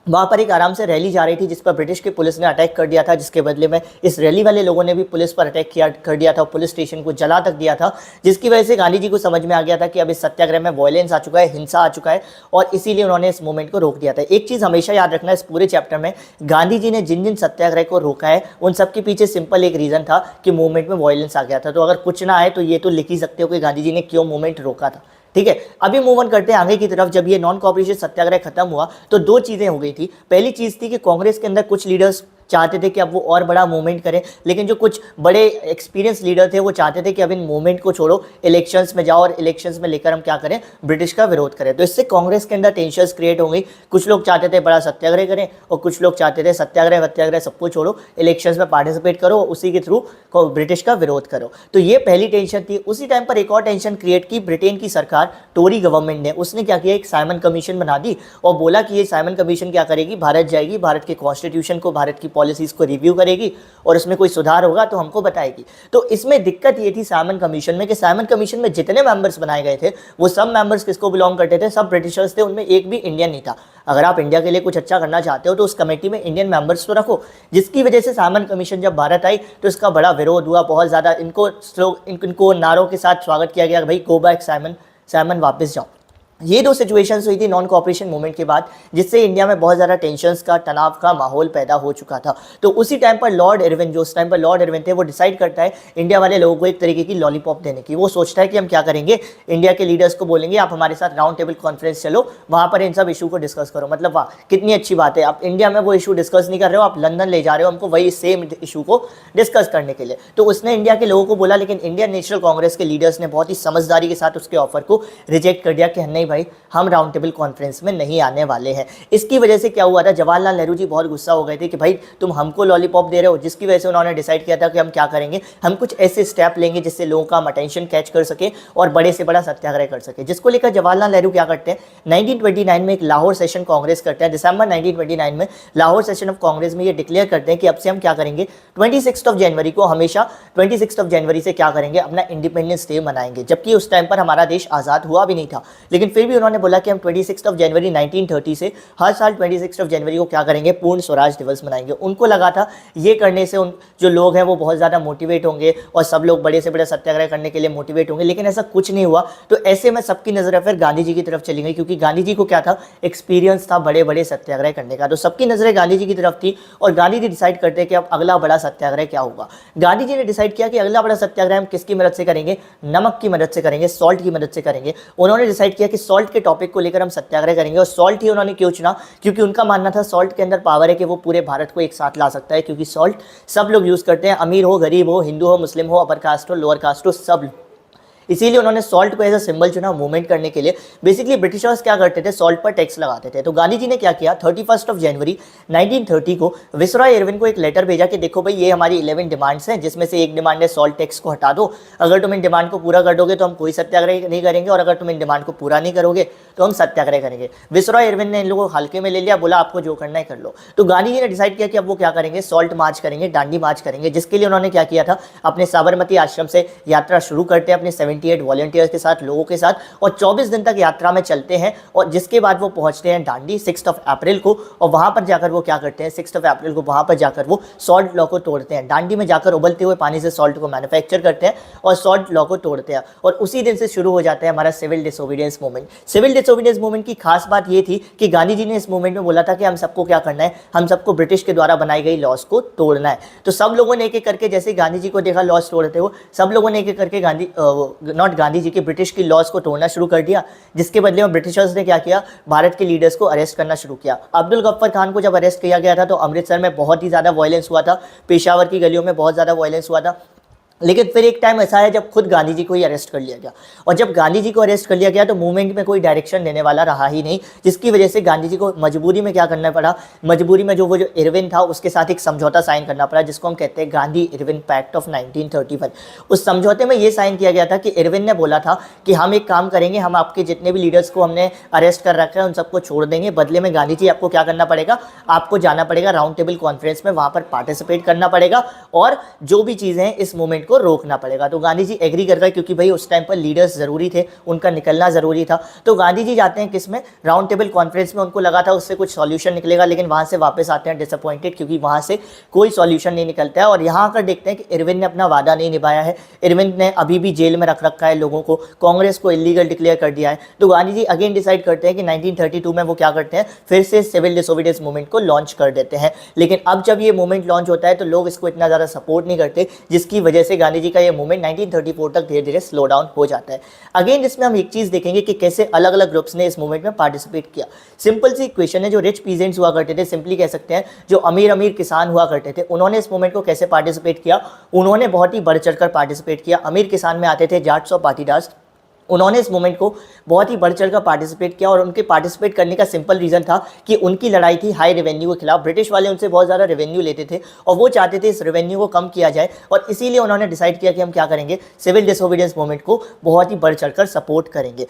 वहाँ पर एक आराम से रैली जा रही थी, जिस पर ब्रिटिश की पुलिस ने अटैक कर दिया था, जिसके बदले में इस रैली वाले लोगों ने भी पुलिस पर अटैक कर दिया था, पुलिस स्टेशन को जला तक दिया था, जिसकी वजह से गांधी जी को समझ में आ गया था कि अब इस सत्याग्रह में वायलेंस आ चुका है, हिंसा आ चुका है, और इसीलिए उन्होंने इस मूवमेंट को रोक दिया था। एक चीज़ हमेशा याद रखना, इस पूरे चैप्टर में गांधी जी ने जिन जिन सत्याग्रह को रोका है उन सबके पीछे सिंपल एक रीज़न था कि मूवमेंट में वायलेंस आ गया था। तो अगर कुछ ना आए तो ये तो लिख ही सकते हो कि गांधी जी ने क्यों मूवमेंट रोका था। ठीक है, अभी मूव ऑन करते हैं आगे की तरफ। जब ये नॉन कॉपरेशन सत्याग्रह खत्म हुआ तो दो चीज़ें हो गई थी। पहली चीज़ थी कि कांग्रेस के अंदर कुछ लीडर्स चाहते थे कि अब वो और बड़ा मूवमेंट करें, लेकिन जो कुछ बड़े एक्सपीरियंस लीडर थे वो चाहते थे कि अब इन मूवमेंट को छोड़ो, इलेक्शंस में जाओ और इलेक्शंस में लेकर हम क्या करें, ब्रिटिश का विरोध करें। तो इससे कांग्रेस के अंदर टेंशंस क्रिएट हो गई। कुछ लोग चाहते थे बड़ा सत्याग्रह करें और कुछ लोग चाहते थे सत्याग्रह सबको छोड़ो, इलेक्शंस में पार्टिसिपेट करो, उसी के थ्रू ब्रिटिश का विरोध करो। तो ये पहली टेंशन थी। उसी टाइम पर एक और टेंशन क्रिएट की ब्रिटेन की सरकार, टोरी गवर्नमेंट ने। उसने क्या किया, एक साइमन कमीशन बना दी और बोला कि ये साइमन कमीशन क्या करेगी, भारत जाएगी, भारत के कॉन्स्टिट्यूशन को, भारत की पॉलिसीज को रिव्यू करेगी और उसमें कोई सुधार होगा तो हमको बताएगी। तो इसमें दिक्कत ये थी साइमन कमीशन में कि साइमन कमीशन में जितने मेंबर्स बनाए गए थे वो सब मेंबर्स किसको बिलोंग करते थे, सब ब्रिटिशर्स थे, उनमें एक भी इंडियन नहीं था। अगर आप इंडिया के लिए कुछ अच्छा करना चाहते हो तो उस कमेटी में इंडियन मेंबर्स तो रखो, जिसकी वजह से साइमन कमीशन जब भारत आई तो इसका बड़ा विरोध हुआ, बहुत ज़्यादा इनको नारों के साथ स्वागत किया गया, भाई गो बैक साइमन, साइमन वापस जाओ। ये दो सिचुएशंस हुई थी नॉन कॉपरेशन मूवमेंट के बाद, जिससे इंडिया में बहुत ज़्यादा टेंशन्स का, तनाव का माहौल पैदा हो चुका था। तो उसी टाइम पर लॉर्ड इरविन, जो उस टाइम पर लॉर्ड इरविन थे, वो डिसाइड करता है इंडिया वाले लोगों को एक तरीके की लॉलीपॉप देने की। वो सोचता है कि हम क्या करेंगे, इंडिया के लीडर्स को बोलेंगे आप हमारे साथ राउंड टेबल कॉन्फ्रेंस चलो, वहाँ पर इन सब इशू को डिस्कस करो। मतलब वाह कितनी अच्छी बात है, आप इंडिया में वो इशू डिस्कस नहीं कर रहे हो, आप लंदन ले जा रहे हो हमको वही सेम इशू को डिस्कस करने के लिए। तो उसने इंडिया के लोगों को बोला, लेकिन इंडियन नेशनल कांग्रेस के लीडर्स ने बहुत ही समझदारी के साथ उसके ऑफर को रिजेक्ट कर दिया कि नहीं भाई हम राउंड टेबल कॉन्फ्रेंस में नहीं आने वाले हैं। इसकी वजह से क्या हुआ था, जवाहरलाल नेहरू जी बहुत गुस्सा हो गए थे कि भाई तुम हमको लॉलीपॉप दे रहे हो, जिसकी वजह से उन्होंने डिसाइड किया था कि हम क्या करेंगे, हम कुछ ऐसे स्टेप लेंगे जिससे लोगों का अटेंशन कैच कर सके और बड़े से बड़ा सत्याग्रह कर सके। जिसको लेकर जवाहरलाल नेहरू क्या करते हैं, 1929 में एक लाहौर सेशन कांग्रेस करते हैं। दिसंबर 1929 में लाहौर सेशन ऑफ कांग्रेस में ये डिक्लेयर करते हैं कि अब से हम क्या करेंगे, 26 जनवरी को हमेशा 26 जनवरी से क्या करेंगे, अपना इंडिपेंडेंस डे मनाएंगे। जबकि उस टाइम पर हमारा देश आज़ाद हुआ भी नहीं था, लेकिन फिर भी उन्होंने बोला कि हम 26 जनवरी 1930 से हर साल 26 जनवरी को क्या करेंगे, पूर्ण स्वराज दिवस मनाएंगे। उनको लगा था ये करने से उन जो लोग हैं वो बहुत ज़्यादा मोटिवेट होंगे और सब लोग बड़े से बड़े सत्याग्रह करने के लिए मोटिवेट होंगे, लेकिन ऐसा कुछ नहीं हुआ। तो ऐसे में सबकी नज़रें फिर गांधी जी की तरफ चली गई, क्योंकि गांधी जी को क्या था, एक्सपीरियंस था बड़े बड़े सत्याग्रह करने का। तो सबकी नज़रें गांधी जी की तरफ थी और गांधी जी डिसाइड करते कि अब अगला बड़ा सत्याग्रह क्या होगा। गांधी जी ने डिसाइड किया कि अगला बड़ा सत्याग्रह हम किसकी मदद से करेंगे, नमक की मदद से करेंगे, सॉल्ट की मदद से करेंगे। उन्होंने डिसाइड किया कि सॉल्ट के टॉपिक को लेकर हम सत्याग्रह करेंगे। और सॉल्ट ही उन्होंने क्यों चुना, क्योंकि उनका मानना था सॉल्ट के अंदर पावर है कि वो पूरे भारत को एक साथ ला सकता है, क्योंकि सॉल्ट सब लोग यूज़ करते हैं, अमीर हो गरीब हो, हिंदू हो मुस्लिम हो, अपर कास्ट हो लोअर कास्ट हो, सब। इसीलिए उन्होंने सॉल्ट को एज अ सिंबल चुना मूवमेंट करने के लिए। बेसिकली ब्रिटिशर्स क्या करते थे, सॉल्ट पर टैक्स लगाते थे। तो गांधी जी ने क्या किया, 31 जनवरी 1930 को विसरॉय इरविन को एक लेटर भेजा कि देखो भाई ये हमारी 11 डिमांड्स हैं, जिसमें से एक डिमांड है सॉल्ट टैक्स को हटा दो। अगर तुम इन डिमांड को पूरा कर दोगे तो हम कोई सत्याग्रह नहीं करेंगे, और अगर तुम इन डिमांड को पूरा नहीं करोगे तो हम सत्याग्रह करेंगे। विसरॉय इरविन ने इन लोगों को हल्के में ले लिया, बोला आपको जो करना है कर लो। तो गांधी जी ने डिसाइड किया कि अब वो क्या करेंगे, सॉल्ट मार्च करेंगे, दांडी मार्च करेंगे। जिसके लिए उन्होंने क्या किया था, अपने साबरमती आश्रम से यात्रा शुरू करते हैं अपने 78 वॉलंटियर्स साथ, लोगों के साथ, और 24 दिन तक यात्रा में चलते हैं। और जिसके बाद वो पहुंचते हैं दांडी 6 अप्रैल को, और वहां पर जाकर वो क्या करते हैं, 6 अप्रैल को वहां पर जाकर वो सॉल्ट लॉ को तोड़ते हैं। दांडी में जाकर उबलते हुए पानी से सॉल्ट को मैन्युफैक्चर करते हैं और सॉल्ट लॉ को तोड़ते हैं। और उसी दिन से शुरू हो जाता है हमारा civil disobedience movement. Civil disobedience movement की खास बात ये थी कि गांधी जी ने इस मूवमेंट में बोला था कि हम सबको क्या करना है, हम सबको ब्रिटिश के द्वारा बनाई गई लॉज को तोड़ना है। तो सब लोगों ने एक एक करके, जैसे गांधी जी को देखा लॉज तोड़ते हुए, सब लोगों ने एक एक करके गांधी जी की ब्रिटिश की लॉज को तोड़ना शुरू कर दिया। जिसके बदले में ब्रिटिशर्स ने क्या किया, भारत के लीडर्स को अरेस्ट करना शुरू किया। अब्दुल गफ्फार खान को जब अरेस्ट किया गया था तो अमृतसर में बहुत ही ज़्यादा वायलेंस हुआ था, पेशावर की गलियों में बहुत ज़्यादा वायलेंस हुआ था। लेकिन फिर एक टाइम ऐसा है जब खुद गांधी जी को ही अरेस्ट कर लिया गया, और जब गांधी जी को अरेस्ट कर लिया गया तो मूवमेंट में कोई डायरेक्शन देने वाला रहा ही नहीं, जिसकी वजह से गांधी जी को मजबूरी में क्या करना पड़ा, मजबूरी में जो इरविन था उसके साथ एक समझौता साइन करना पड़ा, जिसको हम कहते हैं गांधी इरविन पैक्ट ऑफ 1931। उस समझौते में ये साइन किया गया था कि इरविन ने बोला था कि हम एक काम करेंगे, हम आपके जितने भी लीडर्स को हमने अरेस्ट कर रखा है उन सबको छोड़ देंगे, बदले में गांधी जी आपको क्या करना पड़ेगा, आपको जाना पड़ेगा राउंड टेबल कॉन्फ्रेंस में, वहाँ पर पार्टिसिपेट करना पड़ेगा और जो भी चीज़ें हैं इस मूवमेंट को रोकना पड़ेगा। तो गांधी जी एग्री कर गए, क्योंकि भाई उस टाइम पर लीडर्स जरूरी थे, उनका निकलना जरूरी था। तो गांधी जी जाते हैं किसमें, राउंड टेबल कॉन्फ्रेंस में। उनको लगा था उससे कुछ सॉल्यूशन निकलेगा, लेकिन वहां से वापस आते हैं डिसअपॉइंटेड, क्योंकि वहां से कोई सॉल्यूशन नहीं निकलता है। और यहाँ आकर देखते हैं कि इरविन ने अपना वादा नहीं निभाया है, इरविन ने अभी भी जेल में रख रखा है लोगों को, कांग्रेस को इलीगल डिक्लेयर कर दिया है। तो गांधी जी अगेन डिसाइड करते हैं कि 1932 में वो क्या करते हैं, फिर से सिविल डिसोबीडियंस मूवमेंट को लॉन्च कर देते हैं। लेकिन अब जब ये मूवमेंट लॉन्च होता है तो लोग इसको इतना ज़्यादा सपोर्ट नहीं करते, जिसकी वजह से गांधी जी का ये मूवमेंट 1934 तक धीरे धीरे स्लो डाउन हो जाता है। अगेन इसमें हम एक चीज़ देखेंगे कि कैसे अलग अलग ग्रुप्स ने इस मूवमेंट में पार्टिसिपेट किया। सिंपल सी इक्वेशन है, जो रिच पीजेंट्स हुआ करते थे, सिंपली कह सकते हैं जो अमीर अमीर किसान हुआ करते थे, उन्होंने इस मूवमेंट को कैसे पार्टिसिपेट किया, उन्होंने बहुत ही बढ़ चढ़कर पार्टिसिपेट किया। अमीर किसान में आते थे जाट्स और पाटीदार्स, उन्होंने इस मूवमेंट को बहुत ही बढ़ चढ़ कर पार्टिसिपेट किया। और उनके पार्टिसिपेट करने का सिंपल रीज़न था कि उनकी लड़ाई थी हाई रेवेन्यू के खिलाफ। ब्रिटिश वाले उनसे बहुत ज़्यादा रेवेन्यू लेते थे और वो चाहते थे इस रेवेन्यू को कम किया जाए, और इसीलिए उन्होंने डिसाइड किया कि हम क्या करेंगे, सिविल डिसोबीडियंस मूवमेंट को बहुत ही बढ़ चढ़ कर सपोर्ट करेंगे।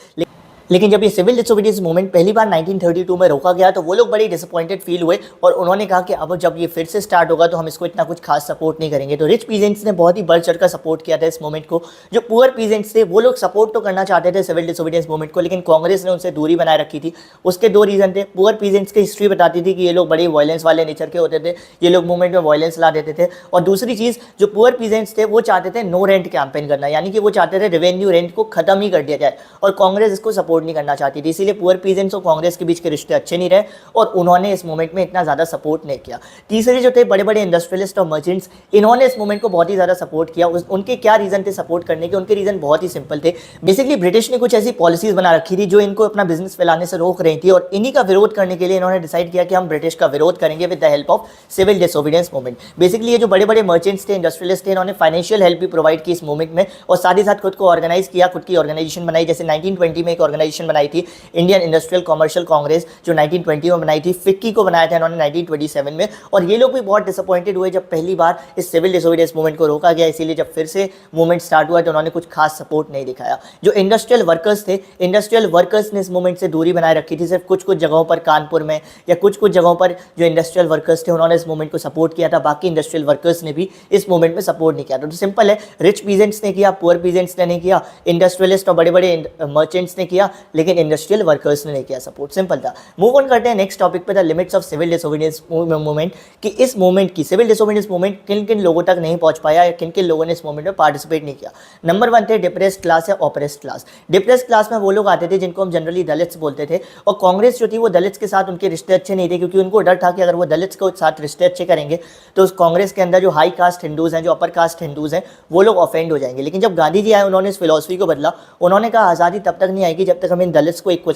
लेकिन जब ये सिविल डिसोबीडियंस मूवमेंट पहली बार 1932 में रोका गया तो वो लोग बड़े डिसअपॉइंटेड फील हुए और उन्होंने कहा कि अब जब ये फिर से स्टार्ट होगा तो हम इसको इतना कुछ खास सपोर्ट नहीं करेंगे। तो रिच पीजेंट्स ने बहुत ही बढ़ चढ़ कर सपोर्ट किया था इस मूवमेंट को। जो पुअर पीजेंट्स थे वो लोग सपोर्ट तो करना चाहते थे सिविल डिसोबीडियंस मूवमेंट को, लेकिन कांग्रेस ने उनसे दूरी बनाए रखी थी। उसके दो रीज़न थे। पुअर पीजेंट्स की हिस्ट्री बताती थी कि ये लोग बड़े वायलेंस वाले नेचर के होते थे, ये लोग मूवमेंट में वायलेंस ला देते थे। और दूसरी चीज़, जो पुअर पीजेंट्स थे वो चाहते थे नो रेंट कैंपेन करना, यानी कि वो चाहते थे रेवेन्यू रेंट को खत्म ही कर दिया जाए, और कांग्रेस इसको सपोर्ट नहीं करना चाहती थी। इसीलिए पुअर पीजेंट्स और कांग्रेस के बीच के रिश्ते अच्छे नहीं रहे और उन्होंने इस मूवमेंट में इतना ज़्यादा सपोर्ट नहीं किया। तीसरे जो थे बड़े बड़े इंडस्ट्रियलिस्ट और मर्चेंट्स, इन्होंने इस मूवमेंट को बहुत ही ज़्यादा सपोर्ट किया। उनके क्या रीज़न थे सपोर्ट करने के? उनके रीज़न बहुत ही सिंपल थे। बेसिकली ब्रिटिश ने कुछ ऐसी पॉलिसीज़ बना रखी थी जो इनको अपना बिजनेस फैलाने से रोक रही थी, और इन्हीं का विरोध करने के लिए इन्होंने डिसाइड किया कि हम ब्रिटिश का विरोध करेंगे with the help of civil disobedience movement. Basically ये जो बड़े बड़े मर्चेंट्स थे, इंडस्ट्रियलिस्ट थे, इन्होंने फाइनेंशियल हेल्प भी प्रोवाइड की इस मूवमेंट में, और साथ ही साथ खुद को ऑर्गेनाइज किया, खुद की ऑर्गेनाइजेशन बनाई। जैसे 1920 में एक ऑर्गेनाइजेशन ऑर्गेनाइजेशन बनाई थी, इंडियन इंडस्ट्रियल कॉमर्शियल कांग्रेस, जो 1920 में बनाई थी। फिक्की को बनाया था इन्होंने 1927 में। और ये लोग भी बहुत डिसअपॉइंटेड हुए जब पहली बार इस सिविल डिसोबीडियंस मूवमेंट को रोका गया, इसीलिए जब फिर से मूवमेंट स्टार्ट हुआ तो उन्होंने कुछ खास सपोर्ट नहीं दिखाया। जो इंडस्ट्रियल वर्कर्स थे, इंडस्ट्रियल वर्कर्स ने इस मूवमेंट से दूरी बनाए रखी थी। सिर्फ कुछ कुछ जगहों पर, कानपुर में या कुछ कुछ जगहों पर जो इंडस्ट्रियल वर्कर्स थे उन्होंने इस मूवमेंट को सपोर्ट किया था, बाकी इंडस्ट्रियल वर्कर्स ने भी इस मूवमेंट में सपोर्ट नहीं किया था। तो सिंपल है, रिच पीजेंट्स ने किया, पुअर पीजेंट्स ने नहीं किया, इंडस्ट्रियलिस्ट और बड़े बड़े मर्चेंट्स ने किया, लेकिन इंडस्ट्रियल वर्कर्स ने नहीं किया सपोर्ट। सिंपल था। मूव ऑन करते हैं नेक्स्ट टॉपिक पे, the limits of civil disobedience movement, कि इस मूवमेंट की, सिविल डिसोबीडियंस मूवमेंट किन किन लोगों तक नहीं पहुंच पाया या किन किन लोगों ने इस मूवमेंट में पार्टिसिपेट नहीं किया। नंबर 1 थे डिप्रेस्ड क्लास या ऑप्रेस्ड क्लास। डिप्रेस्ड क्लास में वो लोग आते थे जिनको हम जनरली दलित्स बोलते थे, और कांग्रेस जो थी वो दलित्स के साथ उनके रिश्ते अच्छे नहीं थे, क्योंकि उनको डर था कि अगर वो दलित्स के साथ रिश्ते अच्छे करेंगे तो उस कांग्रेस के अंदर जो हाई कास्ट हिंदूज हैं, जो अपर कास्ट हिंदूज हैं, वो लोग ऑफेंड हो जाएंगे। लेकिन जब गांधी जी आए उन्होंने इस फिलॉसफी को बदला। उन्होंने कहा आज़ादी तब तक नहीं आएगी जब तक हम इन दलित्स को इक्वल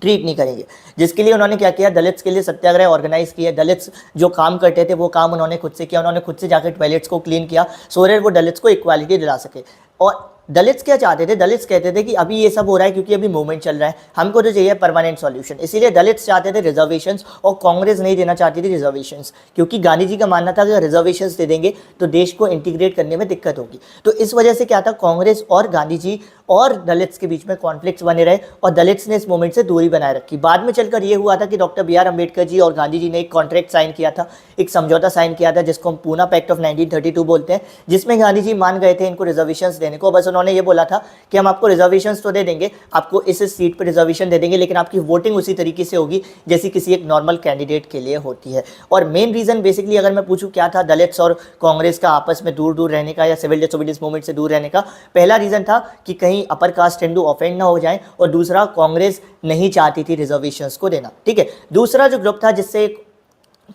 ट्रीट नहीं करेंगे। जिसके लिए उन्होंने क्या किया, दलित्स के लिए सत्याग्रह ऑर्गेनाइज किया। दलित्स जो काम करते थे वो काम उन्होंने खुद से किया। उन्होंने खुद से जाकर टॉयलेट्स को क्लीन किया सो दैट वो दलित्स को इक्वालिटी दिला सके। और दलित्स क्या चाहते थे, दलित्स कहते थे कि अभी ये सब हो रहा है क्योंकि अभी मूवमेंट चल रहा है, हमको तो चाहिए परमानेंट सॉल्यूशन। इसीलिए दलित्स चाहते थे रिजर्वेशंस, और कांग्रेस नहीं देना चाहती थी रिजर्वेशंस, क्योंकि गांधी जी का मानना था कि अगर रिजर्वेशंस दे देंगे तो देश को इंटीग्रेट करने में दिक्कत होगी। तो इस वजह से क्या था, कांग्रेस और गांधी जी और दलित्स के बीच में कॉन्फ्लिक्ट्स बने रहे, और दलित्स ने इस मूवमेंट से दूरी बनाए रखी। बाद में चलकर ये हुआ था कि doctor B are Ambedkar ji और गांधी जी ने एक कॉन्ट्रैक्ट साइन किया था, एक समझौता साइन किया था, जिसको हम पूना पैक्ट ऑफ 1932 बोलते हैं, जिसमें गांधी जी मान गए थे इनको रिजर्वेशंस देने को। बस उन्होंने ये बोला था कि हम आपको रिजर्वेशंस तो दे देंगे, आपको इस सीट पर रिजर्वेशन दे देंगे, लेकिन आपकी वोटिंग उसी तरीके से होगी जैसी किसी एक नॉर्मल कैंडिडेट के लिए होती है। और मेन रीजन बेसिकली अगर मैं पूछूं क्या था दलित्स और कांग्रेस का आपस में दूर दूर रहने का या सिविल डिसोबीडियंस मूवमेंट से दूर रहने का, पहला रीजन था कि कहीं अपर कास्ट हिंदू ऑफेंड ना हो जाए, और दूसरा कांग्रेस नहीं चाहती थी रिजर्वेशंस को देना। ठीक है, दूसरा जो ग्रुप था जिससे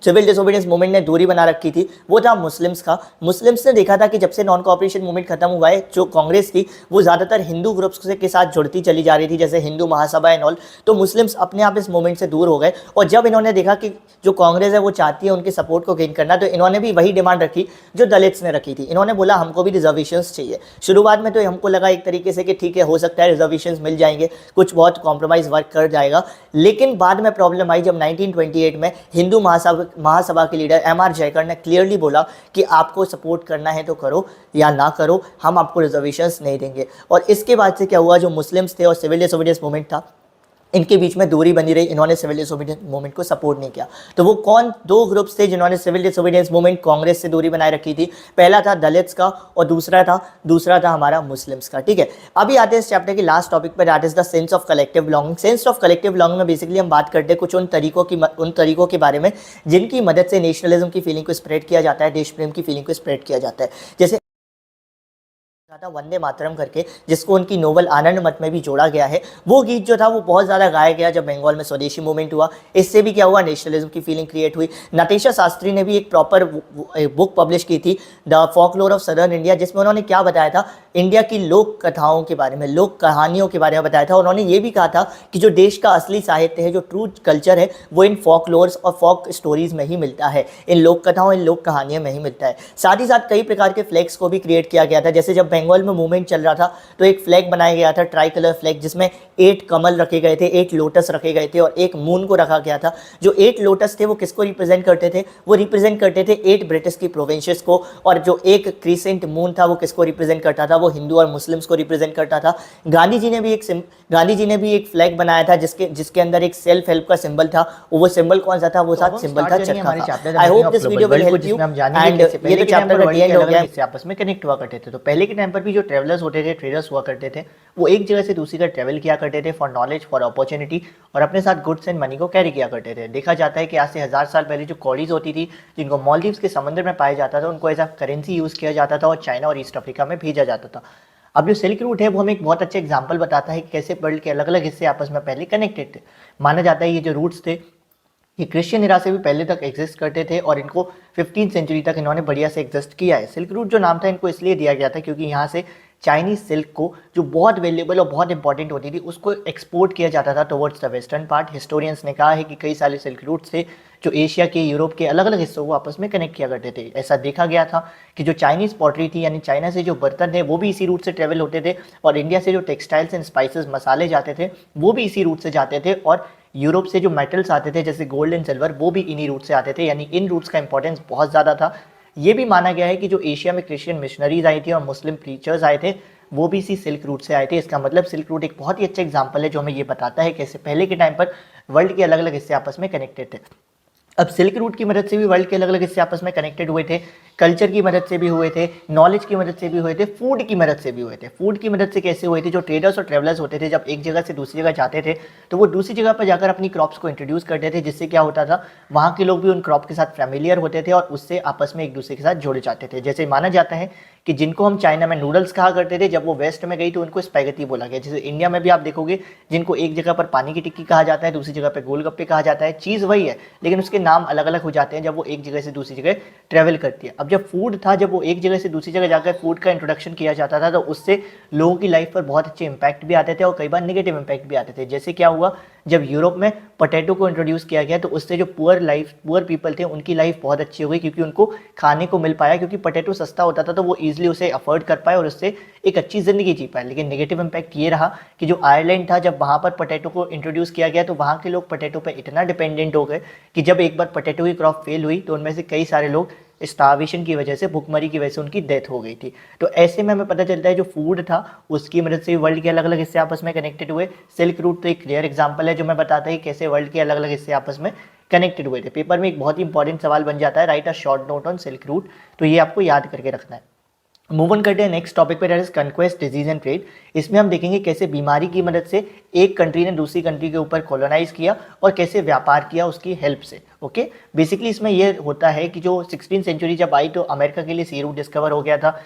सिविल डिसोबीडियंस मूवमेंट ने दूरी बना रखी थी वो था मुस्लिम्स का। मुस्लिम्स ने देखा था कि जब से नॉन कोऑपरेशन मूवमेंट खत्म हुआ है, जो कांग्रेस थी वो ज़्यादातर हिंदू ग्रुप्स के साथ जुड़ती चली जा रही थी, जैसे हिंदू महासभा एंड ऑल। तो मुस्लिम्स अपने आप इस मूवमेंट से दूर हो गए, और जब इन्होंने देखा कि जो कांग्रेस है वो चाहती है उनके सपोर्ट को गेन करना, तो इन्होंने भी वही डिमांड रखी जो दलित्स ने रखी थी। इन्होंने बोला हमको भी रिजर्वेशंस चाहिए। शुरुआत में तो हमको लगा एक तरीके से कि ठीक है, हो सकता है रिजर्वेशंस मिल जाएंगे, कुछ बहुत कॉम्प्रोमाइज़ वर्क कर जाएगा, लेकिन बाद में प्रॉब्लम आई जब 1928 में हिंदू महासभा के लीडर एम.आर. जयकर ने क्लियरली बोला कि आपको सपोर्ट करना है तो करो या ना करो, हम आपको रिजर्वेशंस नहीं देंगे। और इसके बाद से क्या हुआ, जो मुस्लिम्स थे और सिविल डिसोबीडियंस मूवमेंट था, इनके बीच में दूरी बनी रही, इन्होंने सिविल डिसोबीडियंस मूवमेंट को सपोर्ट नहीं किया। तो वो कौन दो ग्रुप्स थे जिन्होंने सिविल डिसोबीडियंस मूवमेंट कांग्रेस से दूरी बनाए रखी थी? पहला था दलित्स का और दूसरा था हमारा मुस्लिम्स का। ठीक है, अभी आते हैं इस चैप्टर की लास्ट टॉपिक पर, that is the sense of collective belonging. Sense of collective belonging में बेसिकली हम बात करते हैं कुछ उन तरीकों के बारे में जिनकी मदद से नेशनलिज्म की फीलिंग को स्प्रेड किया जाता है, देश प्रेम की फीलिंग को स्प्रेड किया जाता है। जैसे था वंदे मातरम करके, जिसको उनकी नोवेल आनंद मठ में भी जोड़ा गया है। वो गीत जो था वो बहुत ज़्यादा गाया गया जब बंगाल में स्वदेशी मूवमेंट हुआ। इससे भी क्या हुआ, नेशनलिज्म की फीलिंग क्रिएट हुई। नटेशा शास्त्री ने भी एक प्रॉपर बुक पब्लिश की थी, the folklore of southern India, जिसमें उन्होंने क्या बताया था, इंडिया की लोक कथाओं के बारे में, लोक कहानियों के बारे में बताया था। उन्होंने ये भी कहा था कि जो देश का असली साहित्य है, जो ट्रू कल्चर है, वो इन फॉकलोर्स और फॉक स्टोरीज में ही मिलता है, इन लोक कथाओं, इन लोक कहानियों में ही मिलता है। साथ ही साथ कई प्रकार के फ्लैग्स को भी क्रिएट किया गया था। जैसे जब बंगाल में मूवमेंट चल रहा था तो एक फ्लैग बनाया गया था, ट्राई कलर फ्लैग, जिसमें 8 कमल रखे गए थे, 8 लोटस रखे गए थे और एक मून को रखा गया था। जो 8 लोटस थे वो किसको रिप्रेजेंट करते थे? वो रिप्रेजेंट करते थे 8 ब्रिटिश की प्रोविंसेस को, और जो एक क्रीसेंट मून था वो किसको रिप्रेजेंट करता था? वो हिंदू और मुस्लिम्स को रिप्रेजेंट करता था। गांधी जी ने भी एक फ्लैग बनाया था जिसके अंदर एक सेल्फ हेल्प का सिंबल था। वो सिंबल कौन सा था? वो साथ सिंबल था चरखा। I hope this video will help you. And ये तो चैप्टर का एंड हो गया, इससे आपस में कनेक्ट हुआ करते थे। तो पहले के टाइम पर भी जो ट्रेवलर्स होते थे, ट्रेडर्स हुआ करते थे, वो एक जगह से दूसरी जगह ट्रेवल किया करते थे फॉर नॉलेज, फॉर अपॉर्चुनिटी, और अपने साथ गुड्स एंड मनी को कैरी किया करते थे। देखा जाता है कि आज से 1000 साल पहले जो कॉडीज होती थी, जिनको मालदीव्स के समंदर में पाया जाता था, उनको एज अ करेंसी यूज़ किया जाता था और चाइना और ईस्ट अफ्रीका में भेजा जाता था। अब जो सिल्क रूट है वो हमें एक बहुत अच्छे एग्जाम्पल बताता है कि कैसे वर्ल्ड के अलग अलग हिस्से आपस में पहले कनेक्टेड थे। माना जाता है ये जो रूट्स थे ये क्रिश्चियन इरा से भी पहले तक एग्जिस्ट करते थे, और इनको 15th सेंचुरी तक इन्होंने बढ़िया से एग्जिस्ट किया है। सिल्क रूट जो नाम था इनको इसलिए दिया गया था क्योंकि यहाँ से चाइनीज सिल्क को, जो बहुत वैल्यूएबल और बहुत इंपॉर्टेंट होती थी, उसको एक्सपोर्ट किया जाता था towards the western part. Historians ने कहा है कि कई सारे सिल्क रूट से जो एशिया के, यूरोप के अलग अलग हिस्सों को आपस में कनेक्ट किया करते थे। ऐसा देखा गया था कि जो चाइनीज पॉटरी थी, यानी चाइना से जो बर्तन थे, वो भी इसी रूट से ट्रेवल होते थे, और इंडिया से जो टेक्सटाइल्स एंड स्पाइसेस, मसाले जाते थे, वो भी इसी रूट से जाते थे, और यूरोप से जो मेटल्स आते थे जैसे गोल्ड एंड सिल्वर, वो भी इन्हीं रूट से आते थे। यानी इन रूट्स का इंपॉर्टेंस बहुत ज़्यादा था। ये भी माना गया है कि जो एशिया में क्रिश्चियन मिशनरीज आई थी और मुस्लिम प्रीचर्स आए थे, वो भी इसी सिल्क रूट से आए थे। इसका मतलब सिल्क रूट एक बहुत ही अच्छा एग्जाम्पल है जो हमें ये बताता है कैसे पहले के टाइम पर वर्ल्ड के अलग अलग हिस्से आपस में कनेक्टेड थे। अब सिल्क रूट की मदद से भी वर्ल्ड के अलग अलग हिस्से आपस में कनेक्टेड हुए थे, कल्चर की मदद से भी हुए थे, नॉलेज की मदद से भी हुए थे, फूड की मदद से भी हुए थे। फूड की मदद से कैसे हुए थे? जो ट्रेडर्स और ट्रेवलर्स होते थे, जब एक जगह से दूसरी जगह जाते थे, तो वो दूसरी जगह पर जाकर अपनी क्रॉप्स को इंट्रोड्यूस करते थे, जिससे क्या होता था, वहाँ के लोग भी उन क्रॉप के साथ फैमिलियर होते थे और उससे आपस में एक दूसरे के साथ जुड़ जाते थे। जैसे माना जाता है कि जिनको हम चाइना में नूडल्स कहा करते थे, जब वो वेस्ट में गई तो उनको स्पैगेटी बोला गया। जैसे इंडिया में भी आप देखोगे, जिनको एक जगह पर पानी की टिक्की कहा जाता है, दूसरी जगह पर गोलगप्पे कहा जाता है, चीज़ वही है, लेकिन उसके नाम अलग अलग हो जाते हैं जब वो एक जगह से दूसरी जगह ट्रेवल करती है। अब जब फूड था, जब वो एक जगह से दूसरी जगह जाकर फूड का इंट्रोडक्शन किया जाता था, तो उससे लोगों की लाइफ पर बहुत अच्छे इंपैक्ट भी आते थे और कई बार नेगेटिव इंपैक्ट भी आते थे। जैसे क्या हुआ, जब यूरोप में पोटैटो को इंट्रोड्यूस किया गया, तो उससे जो पुअर पीपल थे, उनकी लाइफ बहुत अच्छी हो गई, क्योंकि उनको खाने को मिल पाया, क्योंकि पोटैटो सस्ता होता था, तो वो ईजिली उसे अफोर्ड कर पाए और उससे एक अच्छी ज़िंदगी जी पाए। लेकिन नेगेटिव इंपैक्ट ये रहा कि जो आयरलैंड था, जब वहाँ पर पोटैटो को इंट्रोड्यूस किया गया, तो वहाँ के लोग पोटैटो पर इतना डिपेंडेंट हो गए कि जब एक बार पोटैटो की क्रॉप फेल हुई, तो उनमें से कई सारे लोग स्टार्वेशन की वजह से, भुखमरी की वजह से उनकी डेथ हो गई थी। तो ऐसे में हमें पता चलता है जो फूड था, उसकी मदद से वर्ल्ड के अलग अलग हिस्से आपस में कनेक्टेड हुए। सिल्क रूट तो एक क्लियर एग्जांपल है जो मैं बताता है कि कैसे वर्ल्ड के अलग अलग हिस्से आपस में कनेक्टेड हुए थे। पेपर में एक बहुत ही इंपॉर्टेंट सवाल बन जाता है, right a short note on silk route, तो ये आपको याद करके रखना है। मूव ऑन करते हैं नेक्स्ट टॉपिक पे, that is conquest, disease and trade. इसमें हम देखेंगे कैसे बीमारी की मदद से एक कंट्री ने दूसरी कंट्री के ऊपर कॉलोनाइज किया और कैसे व्यापार किया उसकी हेल्प से। ओके, बेसिकली इसमें यह होता है कि जो 16वीं सेंचुरी जब आई, तो अमेरिका के लिए सी रूट डिस्कवर हो गया था,